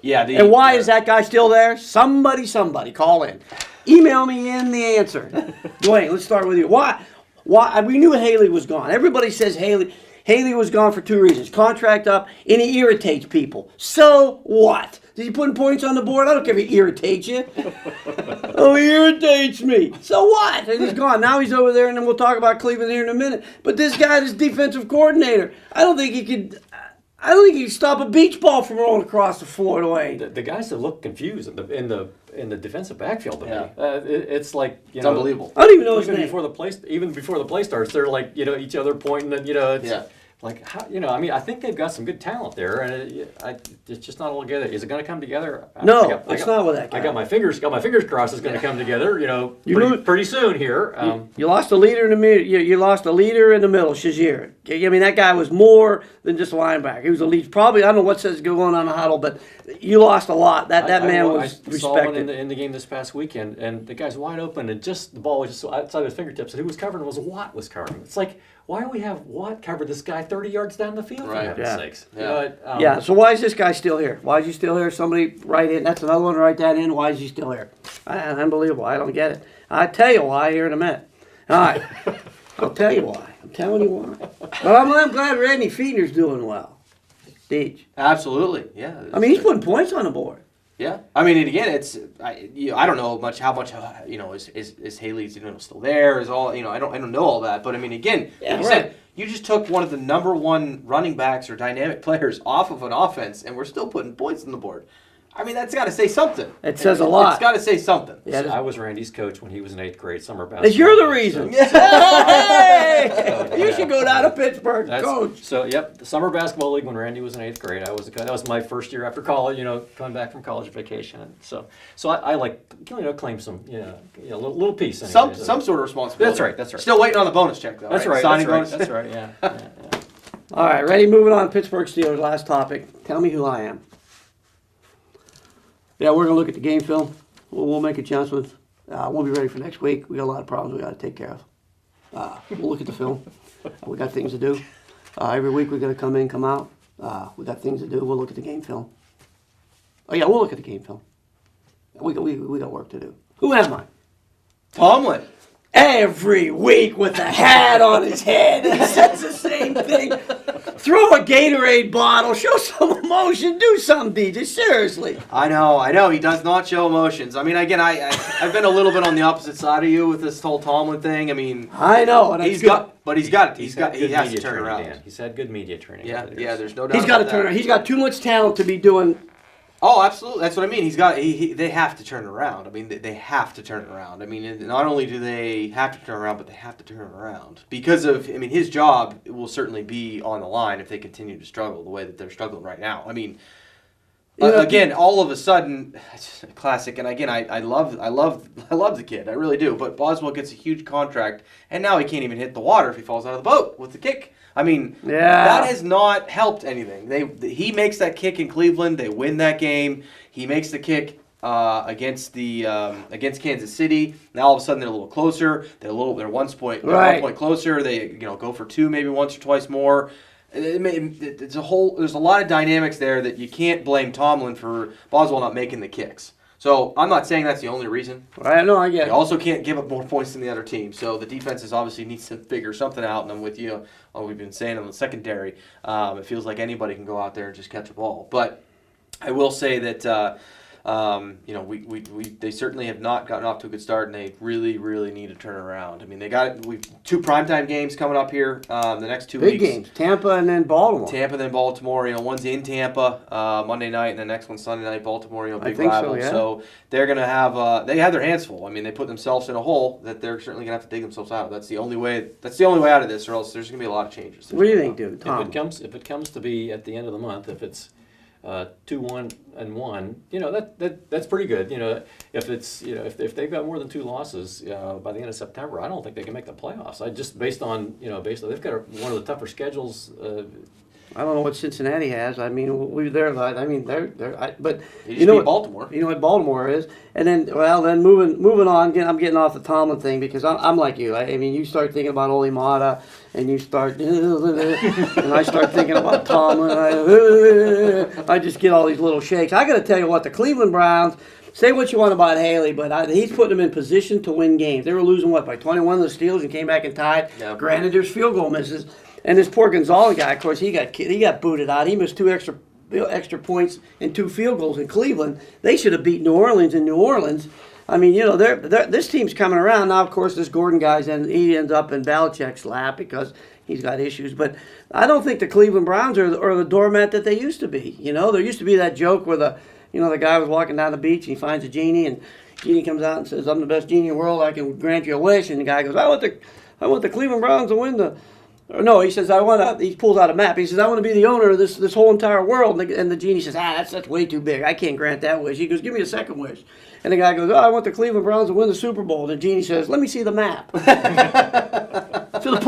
Yeah. And why is that guy still there? Somebody, call in. Email me in the answer. Duane, let's start with you. Why? We knew Haley was gone. Everybody says Haley was gone for two reasons. Contract up, and he irritates people. So what? Is he putting points on the board? I don't care if he irritates you. Oh, he irritates me. So what? And he's gone. Now he's over there, and then we'll talk about Cleveland here in a minute. But this guy, this defensive coordinator, I don't think he could stop a beach ball from rolling across the floor, Duane. The guys that look confused in the defensive backfield to me. Yeah. It's like it's unbelievable. I don't even know his even name. before the play starts, they're like each other pointing and it's like how, I mean, I think they've got some good talent there, and it's just not all together. Is it going to come together? No, it's not with that guy. I got my fingers crossed. It's going to come together. Pretty soon here. You lost a leader in the middle. You lost a leader in the middle, Shazier. I mean, that guy was more than just a linebacker. He was a lead. Probably, I don't know what says going on in the huddle, but you lost a lot. That man was I saw one respected. in the game this past weekend, and the guy's wide open, and just the ball was just outside his fingertips, and who was covering was Watt was covering. It's like, why do we have Watt cover this guy 30 yards down the field? Right. For heaven's sakes. Yeah. So why is this guy still here? Why is he still here? Somebody write in. That's another one. Write that in. Why is he still here? Unbelievable. I don't get it. I'll tell you why here in a minute. All right. I'll tell you why. I'm telling you why. But I'm glad Randy Fiedner's doing well. Deej. Absolutely. Yeah. I mean, he's putting points on the board. Yeah, I mean, and again, I don't know how much is Haley still there? Is all I don't know all that, but I mean, again, like you said, you just took one of the number one running backs or dynamic players off of an offense, and we're still putting points on the board. I mean, that's got to say something. It says a lot. It's got to say something. Yeah, I was Randy's coach when he was in 8th grade summer basketball. You're the reason. Hey! You should go down to Pittsburgh, coach. So, yep, the summer basketball league when Randy was in 8th grade. I was a coach. That was my first year after college. Coming back from college vacation. And so I like claim some little piece. Some sort of responsibility. That's right. Still waiting on the bonus check though. That's right. Signing bonus. bonus. That's right. Yeah. All right, ready? Moving on. Pittsburgh Steelers. Last topic. Tell me who I am. Yeah, we're going to look at the game film. We'll make adjustments. We'll be ready for next week. We got a lot of problems we got to take care of. We'll look at the film. We got things to do. Every week we got to come in, come out. We got things to do. We'll look at the game film. Oh yeah, we'll look at the game film. We got work to do. Who am I? Tomlin. Every week with a hat on his head. He says the same thing. Throw a Gatorade bottle. Show some emotion. Do something, DJ. Seriously. I know. He does not show emotions. I mean, again, I've been a little bit on the opposite side of you with this whole Tomlin thing. I mean, I know. And he has to turn training, around. Dan. He's had good media training. Yeah. There's no doubt. He's got to turn around. He's got too much talent to be doing. Oh, absolutely. That's what I mean. They have to turn it around. I mean, they have to turn it around. I mean, not only do they have to turn it around, but they have to turn it around. Because his job will certainly be on the line if they continue to struggle the way that they're struggling right now. I mean, again, all of a sudden, it's a classic. And again, I love the kid. I really do. But Boswell gets a huge contract, and now he can't even hit the water if he falls out of the boat with the kick. I mean, that has not helped anything. He makes that kick in Cleveland. They win that game. He makes the kick against Kansas City. Now all of a sudden they're a little closer. They're 1 point closer. They go for 2 maybe once or twice more. There's a lot of dynamics there that you can't blame Tomlin for Boswell not making the kicks. So I'm not saying that's the only reason. I know, I get it. You also can't give up more points than the other team. So the defense obviously needs to figure something out. And I'm with you. We've been saying on the secondary, it feels like anybody can go out there and just catch a ball. But I will say that they certainly have not gotten off to a good start, and they really, really need to turn around. I mean, we've 2 primetime games coming up here the next 2 weeks. Big games, Tampa and then Baltimore. One's in Tampa Monday night, and the next one's Sunday night, Baltimore. Big So, rival. yeah. So they're going to have they have their hands full. I mean, they put themselves in a hole that they're certainly going to have to dig themselves out of. That's the only way out of this, or else there's going to be a lot of changes. What do you think, dude? Tom? If it comes to be at the end of the month, if it's 2-1-1, that's pretty good. If it's if they've got more than 2 losses by the end of September, I don't think they can make the playoffs. Based on they've got one of the tougher schedules. I don't know what Cincinnati has. I mean, they're but you know what Baltimore. You know what Baltimore is, and then moving on. I'm getting off the Tomlin thing because I'm like you. I mean, you start thinking about Ole Mata, and you start, and I start thinking about Tomlin. I just get all these little shakes. I got to tell you what, the Cleveland Browns. Say what you want about Haley, but he's putting them in position to win games. They were losing by 21 to the Steelers and came back and tied. Yep. Granted, there's field goal misses. And this poor Gonzalez guy, of course, he got booted out. He missed 2 extra points and 2 field goals in Cleveland. They should have beat New Orleans in New Orleans. I mean, this team's coming around now. Of course, this Gordon guy's he ends up in Belichick's lap because he's got issues. But I don't think the Cleveland Browns are the doormat that they used to be. There used to be that joke where the guy was walking down the beach and he finds a genie and genie comes out and says, "I'm the best genie in the world. I can grant you a wish." And the guy goes, "I want the Cleveland Browns to win the." No, he says, he pulls out a map. He says, "I want to be the owner of this whole entire world." And the genie says, "That's way too big. I can't grant that wish." He goes, "Give me a second wish." And the guy goes, "I want the Cleveland Browns to win the Super Bowl." And the genie says, "Let me see the map." So the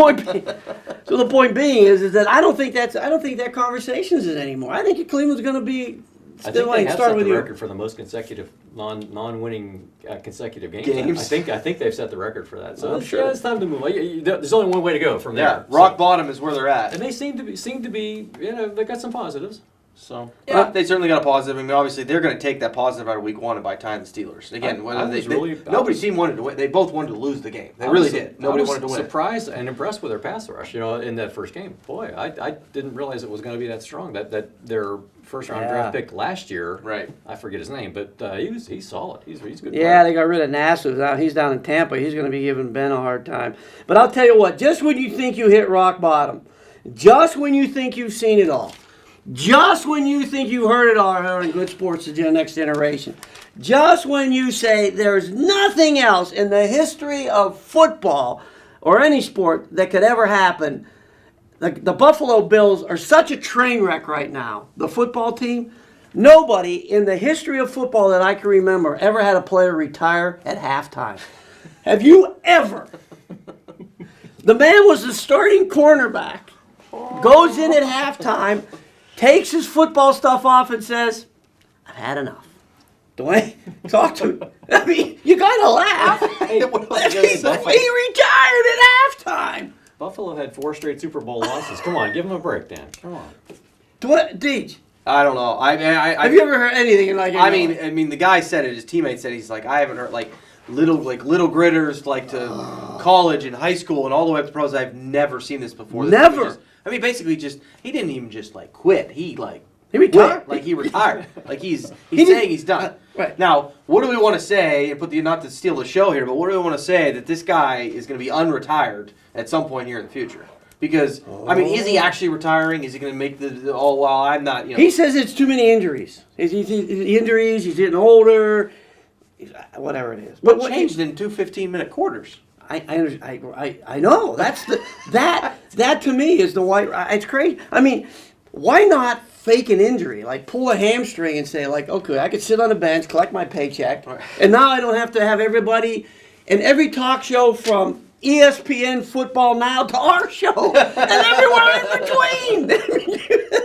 point being is that I don't think that conversation is it anymore. I think Cleveland's going to be. I think they have set the record for the most consecutive non-winning consecutive games. I think they've set the record for that. So it's time to move. There's only one way to go from there. Yeah, rock bottom is where they're at, and they seem to be. They've got some positives. So they certainly got a positive. I mean, obviously they're going to take that positive out of week 1 and by tying the Steelers again. Nobody team wanted to win. They both wanted to lose the game. They really did. Nobody wanted to win. Surprised and impressed with their pass rush. In that first game. Boy, I didn't realize it was going to be that strong. That their first round draft pick last year. Right. I forget his name, but he's solid. He's a good player. Yeah, they got rid of Nassau. He's down in Tampa. He's going to be giving Ben a hard time. But I'll tell you what. Just when you think you hit rock bottom, just when you think you've seen it all. Just when you think you heard it all here in Good Sports, the next generation. Just when you say there's nothing else in the history of football or any sport that could ever happen. The Buffalo Bills are such a train wreck right now. The football team. Nobody in the history of football that I can remember ever had a player retire at halftime. Have you ever? The man was the starting cornerback. Goes in at halftime. Takes his football stuff off and says, "I've had enough." Duane, talk to me. I mean, you gotta laugh. He retired at halftime. Buffalo had 4 straight Super Bowl losses. Come on, give him a break, Dan. Come on. Deej, I don't know. have you ever heard anything like it? I mean, the guy said it. His teammate said he's like, I haven't heard little gritters to college and high school and all the way up to pros. I've never seen this before. Never. Basically, he didn't even just quit. He retired. He retired. He's saying he's done. Right. Now, what do we want to say? And not to steal the show here, but what do we want to say that this guy is going to be unretired at some point here in the future? Because is he actually retiring? Is he going to make I'm not. He says it's too many injuries. Injuries. He's getting older. Whatever it is. But what changed in 2 15-minute quarters? I know. That's that to me is the white. It's crazy. I mean, why not fake an injury, like pull a hamstring and say, like, okay, I could sit on the bench, collect my paycheck, and now I don't have to have everybody in every talk show from ESPN Football Now to our show and everywhere in between.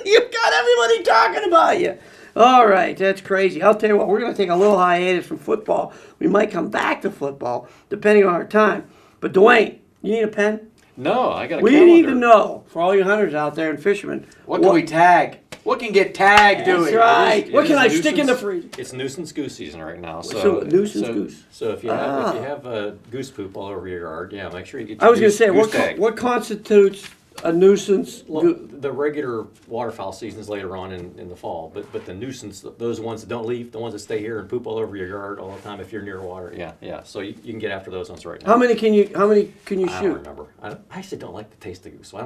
You've got everybody talking about you. All right, that's crazy. I'll tell you what, we're going to take a little hiatus from football. We might come back to football, depending on our time. But Duane, you need a pen? No, I got a We calendar. need to know, for all you hunters out there and fishermen, What can we tag? What can get tagged That's doing? right. It What is can I stick in the nuisance- freezer? It's nuisance goose season right now. So, nuisance goose. So if you have goose poop all over your yard, yeah, make sure you get. I Your was going to say, goose tag. what constitutes a nuisance? Well, the regular waterfowl season is later on in the fall, but the nuisance, those ones that don't leave, the ones that stay here and poop all over your yard all the time if you're near water, yeah. So you can get after those ones right now. How many can you I don't shoot? remember. I actually don't like the taste of goose, so I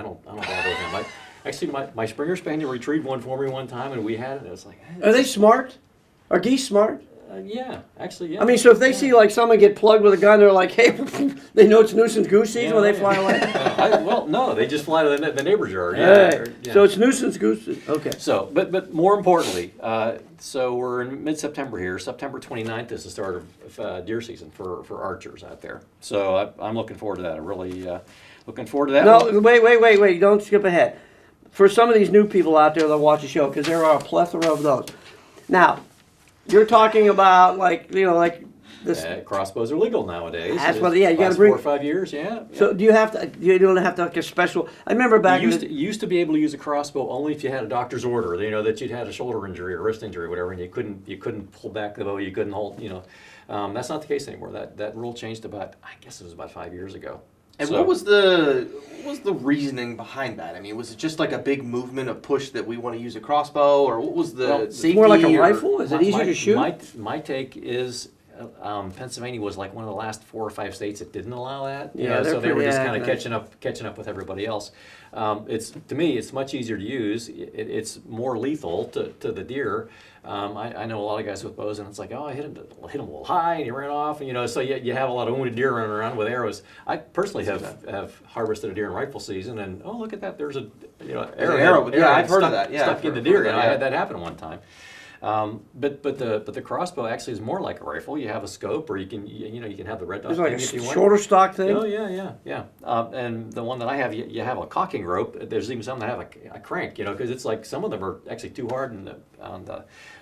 don't bother with them. Actually, my Springer Spaniel retrieved one for me one time, and we had it. And it was like, Are they smart? Are geese smart? yeah, actually, yeah. I mean, so if they see like someone get plugged with a gun, they're like, hey, they know it's nuisance goose season when they fly away. Well, no, they just fly to the neighbor's yard. Hey, so it's nuisance goose. Okay. So, but more importantly, so we're in mid-September here. September 29th is the start of deer season for archers out there. So I'm looking forward to that. I'm really looking forward to that. No, wait. Don't skip ahead. For some of these new people out there that watch the show, because there are a plethora of those. Now, you're talking about like this. Crossbows are legal nowadays. That's what. Yeah, you got to Last bring. 4 or 5 years. Yeah. So do you have to? You don't have to like a special. I remember back. You used to be able to use a crossbow only if you had a doctor's order. You know that you'd had a shoulder injury or wrist injury or whatever, and you couldn't pull back the bow. You couldn't hold. That's not the case anymore. That rule changed about, I guess it was about 5 years ago. And what was the reasoning behind that? I mean, was it just like a big movement, a push that we want to use a crossbow, or what was the safety? More like a or- rifle? Is it easier to shoot? My take is Pennsylvania was like one of the last 4 or 5 states that didn't allow that. Yeah, So they were just kind of nice. catching up with everybody else. To me, it's much easier to use. It's more lethal to the deer. I know a lot of guys with bows, and it's like, oh, I hit him a little high, and he ran off, and so you have a lot of wounded deer running around with arrows. I personally have harvested a deer in rifle season, and oh, look at that, there's an arrow. Yeah, I've heard of that. Yeah, stuck in the deer. I had that happen one time. But the crossbow actually is more like a rifle. You have a scope, or you can have the red dot It's like thing if you a want. shorter stock thing. Oh yeah. And the one that I have, you have a cocking rope. There's even some that have a crank, because it's like some of them are actually too hard, and on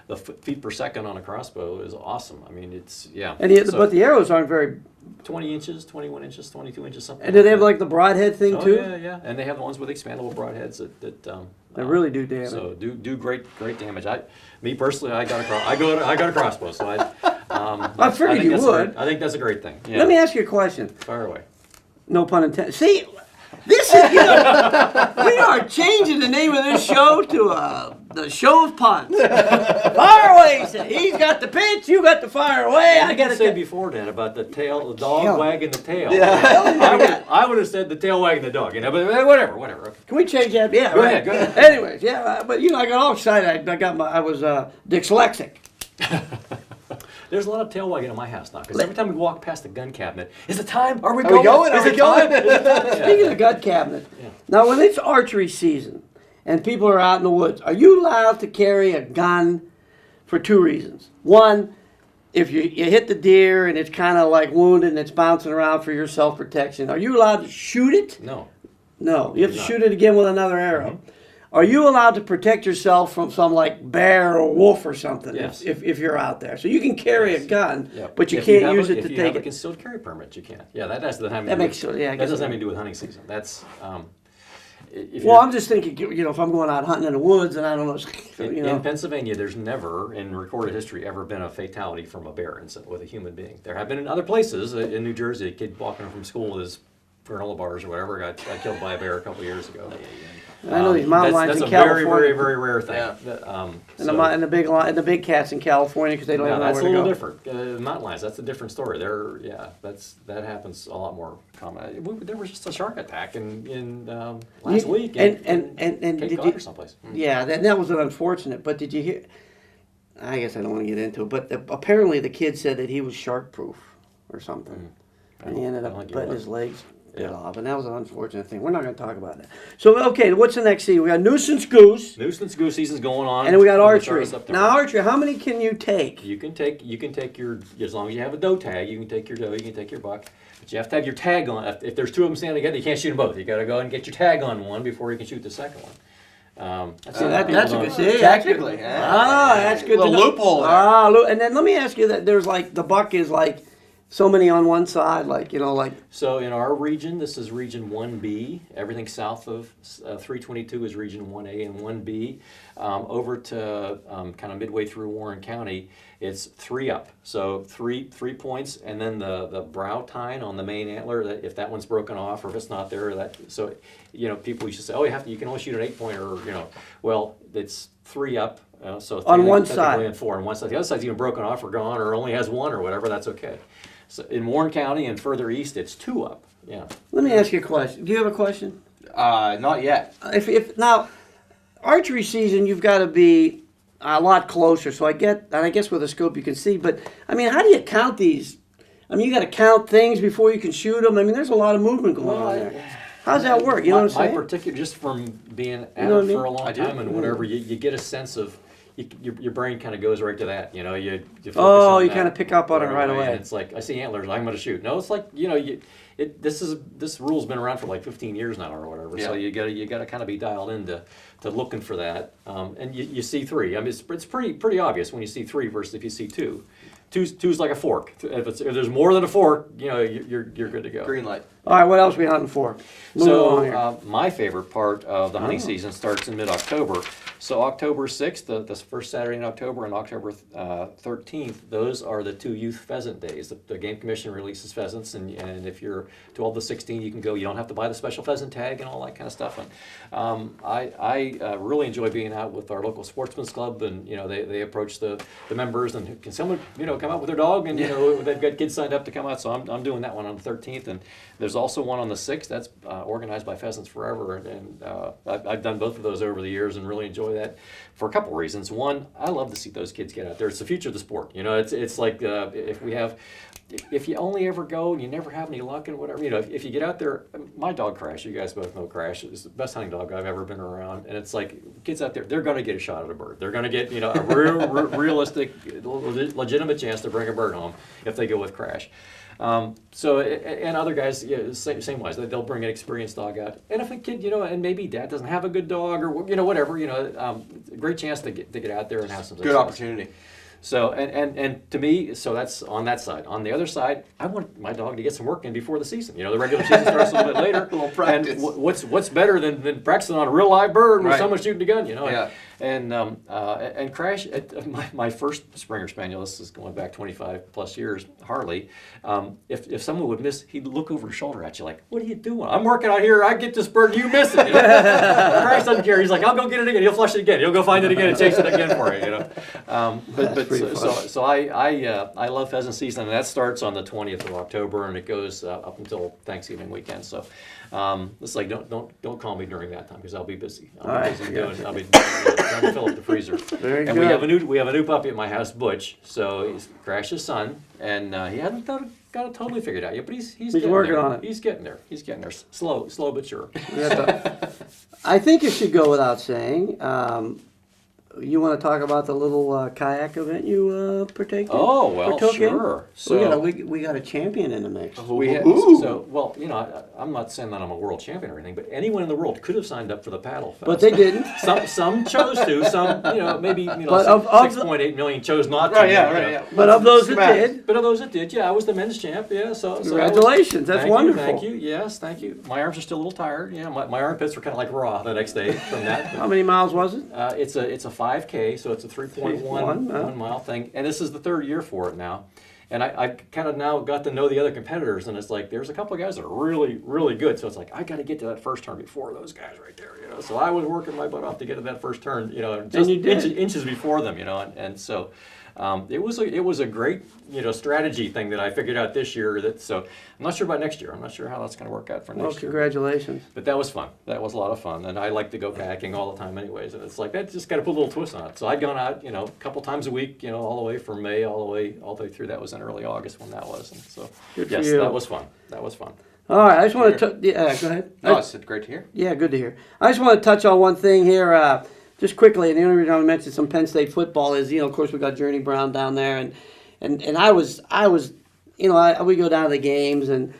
the feet per second on a crossbow is awesome. I mean, it's But the arrows aren't very. 20 inches, 21 inches, 22 inches, something. And do they have like the broadhead thing Oh too? yeah. And they have the ones with expandable broadheads that They really do damage. So do great damage. Me personally, I got a crossbow, so I figured you would. I think that's a great thing. Yeah. Let me ask you a question. Fire away. No pun intended. See, this is we are changing the name of this show to the show of puns. Fire away. He's got the pitch. You got the fire away. I got to say before then about the dog wagging the tail. Yeah. I would have said the tail wagging the dog, but whatever. Can we change that? Yeah. Go right. ahead, go ahead. Anyways, yeah, but I got all excited. I was dyslexic. There's a lot of tail wagging in my house now, because every time we walk past the gun cabinet, is it time? Are we we going? going? Is Are it we going? time? Is it time? Speaking of gut cabinet, now when it's archery season and people are out in the woods, are you allowed to carry a gun for 2 reasons? One, if you hit the deer and it's kind of like wounded and it's bouncing around for your self-protection, are you allowed to shoot it? No. No, you have to not. shoot it again with another arrow. Are you allowed to protect yourself from some like bear or wolf or something? Yes. If you're out there, so you can carry a gun, Yeah. but you If can't have use a- it to if you take have a it. concealed carry permit, you can. Yeah, that doesn't have That makes sense. Yeah, I that guess doesn't it have anything to do with hunting season. That's if Well, you're- I'm just thinking, if I'm going out hunting in the woods and I don't know, in Pennsylvania, there's never, in recorded history, ever been a fatality from a bear incident with a human being. There have been in other places. In New Jersey, a kid walking from school with his granola bars or whatever got killed by a bear a couple years ago. I know these mountain lions That's in a very, California. very, very rare thing. Yeah. And the big cats in California because they don't Now, even know that's where a to little go. different. Mountain lions, that's a different story. That happens a lot more common. There was just a shark attack in last week in And Cape did Cod you? or someplace. Yeah, that was an unfortunate. But did you hear? I guess I don't want to get into it. But apparently the kid said that he was shark proof or something, and he ended I don't up think he putting was. his legs. bit off, and that was an unfortunate thing. We're not going to talk about that. So, okay, what's the next season? We got nuisance goose, Nuisance goose season's going on. and then we got on the archery. start of September. Now, archery, how many can you take? You can take your, as long as you have a doe tag, you can take your doe, you can take your buck. But you have to have your tag on. If there's two of them standing together, you can't shoot them both. You got to go and get your tag on one before you can shoot the second one. That's a good see. Technically, That's good. Little to know. loophole there. And then let me ask you that there's like the buck is like so many on one side, like like. So in our region, this is region 1B. Everything south of 322 is region 1A and 1B. Over to kind of midway through Warren County, it's 3 up. So three points, and then the brow tine on the main antler. That if that one's broken off or if it's not there, people used to say, oh, you can only shoot an 8-pointer. Well, it's 3 up. So on one technically side, and 4 on one side. The other side's even broken off or gone or only has 1 or whatever. That's okay. So in Warren County and further east, it's 2 up. Yeah. let me ask you a question. Do you have a question? Not yet. If now, archery season, you've got to be a lot closer. So I guess with a scope you can see. But I mean, how do you count these? I mean, you got to count things before you can shoot them. I mean, there's a lot of movement going on there. How's that work? You know what I'm saying? My particular, just from being at know what I it mean? for a long I do. time and whatever, you get a sense of. Your brain kind of goes right to that, you focus on You that kind of pick up on it right away. And it's like I see antlers, I'm going to shoot. No, it's like this rule's been around for like 15 years now or whatever. Yeah. So you got to kind of be dialed into looking for that. And you see 3. I mean, it's pretty obvious when you see 3 versus if you see 2. Two's like a fork. If there's more than a fork, you're good to go. Green light. All right, what else we hunting for? Moving along here. My favorite part of the hunting season starts in mid-October. So October 6th, the first Saturday in October, and October 13th, those are the 2 youth pheasant days. The Game Commission releases pheasants, and if you're 12 to 16, you can go. You don't have to buy the special pheasant tag and all that kind of stuff. And I really enjoy being out with our local sportsman's club, and they approach the members, and can someone come out with their dog, and they've got kids signed up to come out. So I'm doing that one on the 13th, and there's also one on the 6th that's organized by Pheasants Forever, and I've done both of those over the years and really enjoy that for a couple reasons. One, I love to see those kids get out there. It's the future of the sport. It's like if you only ever go and you never have any luck and whatever, if you get out there, my dog Crash, you guys both know Crash, is the best hunting dog I've ever been around, and it's like kids out there, they're going to get a shot at a bird. They're going to get a realistic, legitimate chance to bring a bird home if they go with Crash. And other guys, same wise, they'll bring an experienced dog out. And if a kid, and maybe dad doesn't have a good dog or whatever, great chance to get out there and have some Good opportunity. So and to me, so that's on that side. On the other side, I want my dog to get some work in before the season. The regular season starts a little bit later. A little practice. And what's better than practicing on a real live bird with Right. someone shooting a gun? Yeah. And Crash, my first Springer Spaniel, this is going back 25 plus years, Harley, if someone would miss, he'd look over his shoulder at you like, what are you doing? I'm working out here, I get this bird, you miss it. Crash doesn't care, he's like, I'll go get it again, he'll flush it again, he'll go find it again and chase it again for you, So I love pheasant season, and that starts on the 20th of October, and it goes up until Thanksgiving weekend, so. It's like don't call me during that time because I'll be busy. I'll be trying to fill up the freezer. Very and good. we have a new puppy at my house, Butch. So he's Crash's son, and he hasn't got it totally figured out yet, but he's working there. on it. He's getting there. Slow but sure. I think it should go without saying. You want to talk about the little kayak event you partake in? Oh, well, partook in? sure. So we got a champion in the mix. I'm not saying that I'm a world champion or anything, but anyone in the world could have signed up for the paddle fest. But they didn't. Some chose to. Some, maybe But of 6.8 million chose not to. Right. But of those that did, But of those that did, I was the men's champ. Yeah, so congratulations. That's wonderful. Thank you. Yes, thank you. My arms are still a little tired. Yeah, my armpits were kind of like raw the next day from that. How many miles was it? It's a 5K, so it's a 3.1 mile thing, and this is the 3rd year for it now. And I kind of now got to know the other competitors, and it's like there's a couple of guys that are really, really good. So it's like I got to get to that first turn before those guys right there, So I was working my butt off to get to that first turn, just and you did. inches before them, and so. It was a great strategy thing that I figured out this year. So I'm not sure about next year. I'm not sure how that's going to work out for next year. Congratulations. But that was fun. That was a lot of fun, and I like to go kayaking all the time, anyways. And it's like that just got to put a little twist on it. So I'd gone out, a couple times a week, all the way from May all the way through. That was in early August when that was. And so Good for yes, you. that was fun. All right, I just want to. Yeah, go ahead. No, it's great to hear. Yeah, good to hear. I just want to touch on one thing here, just quickly. And the only reason I mentioned some Penn State football is, of course, we got Journey Brown down there, and I was, we go down to the games, and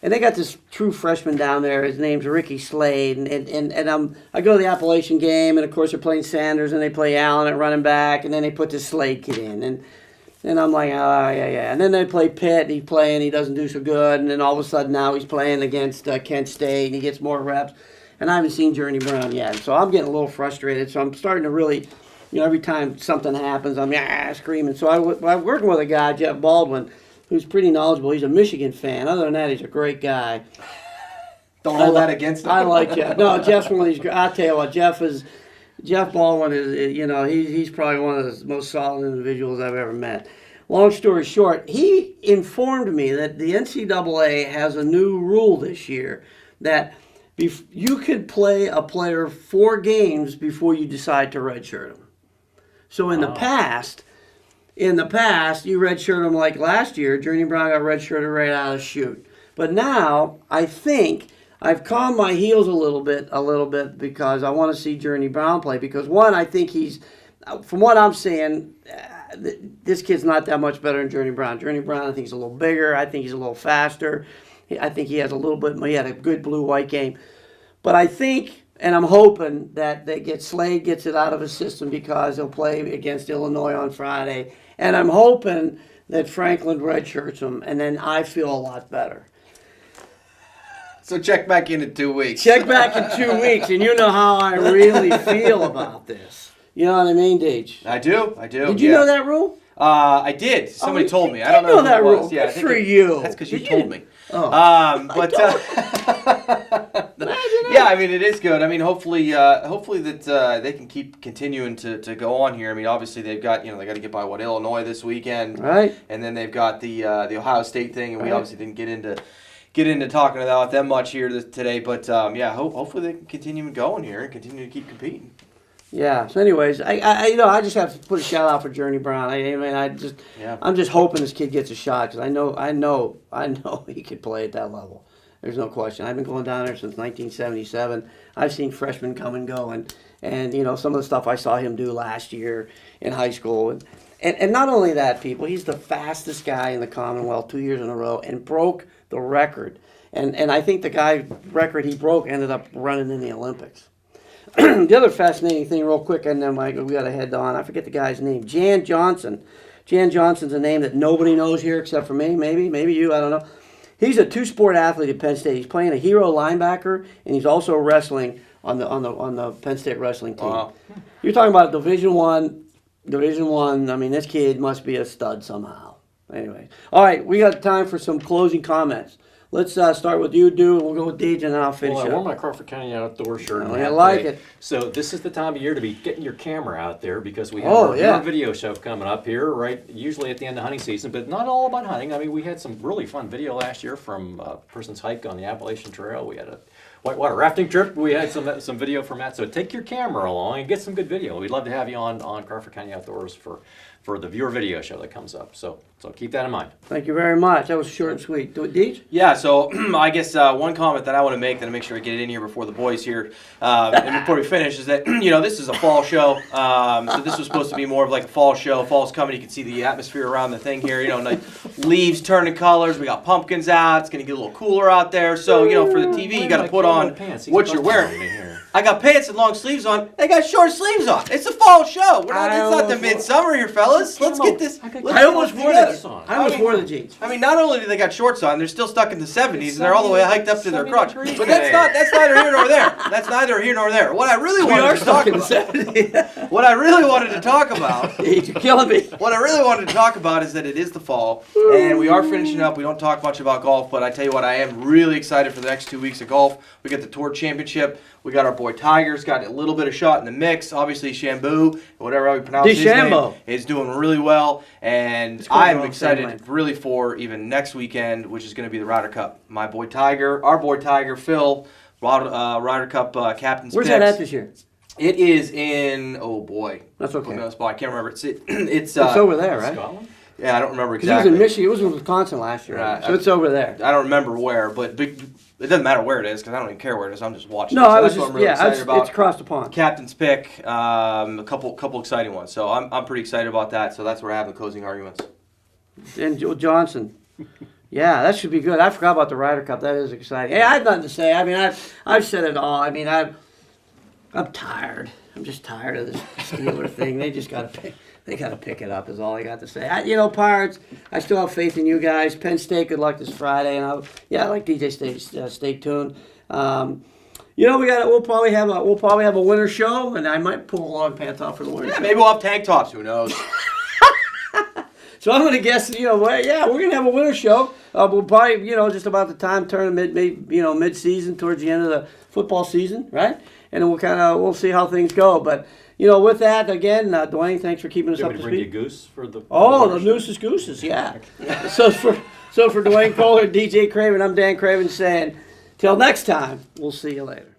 they got this true freshman down there. His name's Ricky Slade, and I go to the Appalachian game, and of course they're playing Sanders, and they play Allen at running back, and then they put this Slade kid in, and I'm like, oh, yeah. And then they play Pitt, and he doesn't do so good. And then all of a sudden now he's playing against Kent State, and he gets more reps. And I haven't seen Journey Brown yet. So I'm getting a little frustrated. So I'm starting to really, every time something happens, I'm screaming. So I'm working with a guy, Jeff Baldwin, who's pretty knowledgeable. He's a Michigan fan. Other than that, he's a great guy. Don't hold that against him. I like Jeff. No, Jeff's one of these. I'll tell you what, Jeff Baldwin is, he's probably one of the most solid individuals I've ever met. Long story short, he informed me that the NCAA has a new rule this year that you can play a player 4 games before you decide to redshirt him. So in the past, you redshirt him like last year. Journey Brown got redshirted right out of the chute. But now, I think I've calmed my heels a little bit because I want to see Journey Brown play. Because one, I think from what I'm seeing, this kid's not that much better than Journey Brown. Journey Brown, I think he's a little bigger. I think he's a little faster. I think he had a good blue-white game. But I think, and I'm hoping that Slade gets it out of his system because he'll play against Illinois on Friday. And I'm hoping that Franklin redshirts him, and then I feel a lot better. So check back in 2 weeks. Check back in 2 weeks, and you know how I really feel about this. You know what I mean, Deej? I do. Did you know that rule? I did. Somebody told me. I don't know who that it was. rule. Yeah, Good for you. That's because you told me. Oh. But yeah, I mean it is good. I mean hopefully that they can keep continuing to go on here. I mean obviously they've got they got to get by Illinois this weekend, right? And then they've got the Ohio State thing, and we right. obviously didn't get into talking about them much here today. But yeah, hopefully they can continue going here and continue to keep competing. Yeah. So, anyways, I just have to put a shout out for Journey Brown. I'm just hoping this kid gets a shot because I know he could play at that level. There's no question. I've been going down there since 1977. I've seen freshmen come and go, and some of the stuff I saw him do last year in high school, and not only that, he's the fastest guy in the Commonwealth 2 years in a row and broke the record, and I think the guy record he broke ended up running in the Olympics. The other fascinating thing, real quick, and then we got to head on. I forget the guy's name. Jan Johnson. Jan Johnson's a name that nobody knows here except for me, maybe you. I don't know. He's a 2-sport athlete at Penn State. He's playing a hero linebacker, and he's also wrestling on the Penn State wrestling team. Wow. You're talking about Division One. I mean, this kid must be a stud somehow. Anyway, all right, we got time for some closing comments. Let's start with you, Duane. We'll go with Deej, and then I'll finish Well, I up. wore my Crawford County Outdoor shirt. I like today. it. So this is the time of year to be getting your camera out there because we have our video show coming up here, right? Usually at the end of hunting season, but not all about hunting. I mean, we had some really fun video last year from a person's hike on the Appalachian Trail. We had a whitewater rafting trip. We had some video from that. So take your camera along and get some good video. We'd love to have you on Crawford County Outdoors for the viewer video show that comes up. So keep that in mind. Thank you very much. That was short and sweet. Deej? Yeah, so I guess one comment that I want to make, that I make sure I get it in here before the boys here, and before we finish, is that this is a fall show. So this was supposed to be more of like a fall show. Fall's coming. You can see the atmosphere around the thing here. Like leaves turning colors. We got pumpkins out. It's gonna get a little cooler out there. So for the TV, you got to put on what you're wearing. I got pants and long sleeves on. They got short sleeves on. It's a fall show. It's not the midsummer here, fellas. Let's get this. I almost wore the jeans. I mean, not only do they got shorts on, they're still stuck in the 70s, and they're all the way hiked up to their crotch. But that's neither here nor there. That's neither here nor there. What I really wanted to talk about. What I really wanted to talk about. You're killing me. What I really wanted to talk about is that it is the fall, and we are finishing up. We don't talk much about golf, but I tell you what, I am really excited for the next 2 weeks of golf. We got the Tour Championship. We got our boy Tiger's got a little bit of shot in the mix. Obviously, Shambu, whatever we pronounce his name, is doing really well. And I'm excited really for even next weekend, which is going to be the Ryder Cup. My boy Tiger, our boy Tiger, Phil, Ryder Cup captain's Where's picks. that at this year? It is in, oh boy. That's okay. I can't remember. It's over there, right? Scotland? Yeah, I don't remember Because it was exactly. in Michigan. It was in Wisconsin last year. Right. So it's over there. I don't remember where, but it doesn't matter where it is because I don't even care where it is. I'm just watching. No, it. So I was that's what just, I'm really excited it's about. across the pond. Captain's pick, a couple exciting ones. So I'm pretty excited about that. So that's where I have the closing arguments. And Johnson. Yeah, that should be good. I forgot about the Ryder Cup. That is exciting. Hey, I have nothing to say. I mean, I've said it all. I mean, I'm tired. I'm just tired of this Steeler thing. They just got to pick it up. Is all I got to say. Pirates. I still have faith in you guys. Penn State. Good luck this Friday. And I like DJ State. Stay tuned. We'll probably have a winter show, and I might pull a long pants off for the winter. Yeah, show. maybe we'll have tank tops. Who knows? So I'm going to guess, we're going to have a winter show. We'll probably, just about the time turn mid-season towards the end of the football season, right? And then we'll see how things go. But, with that, again, Duane, thanks for keeping us Do you up want to me to bring speed. you a goose for the? Oh, the nooses gooses, yeah. So for Duane Kohler, DJ Craven, I'm Dan Craven saying, till next time, we'll see you later.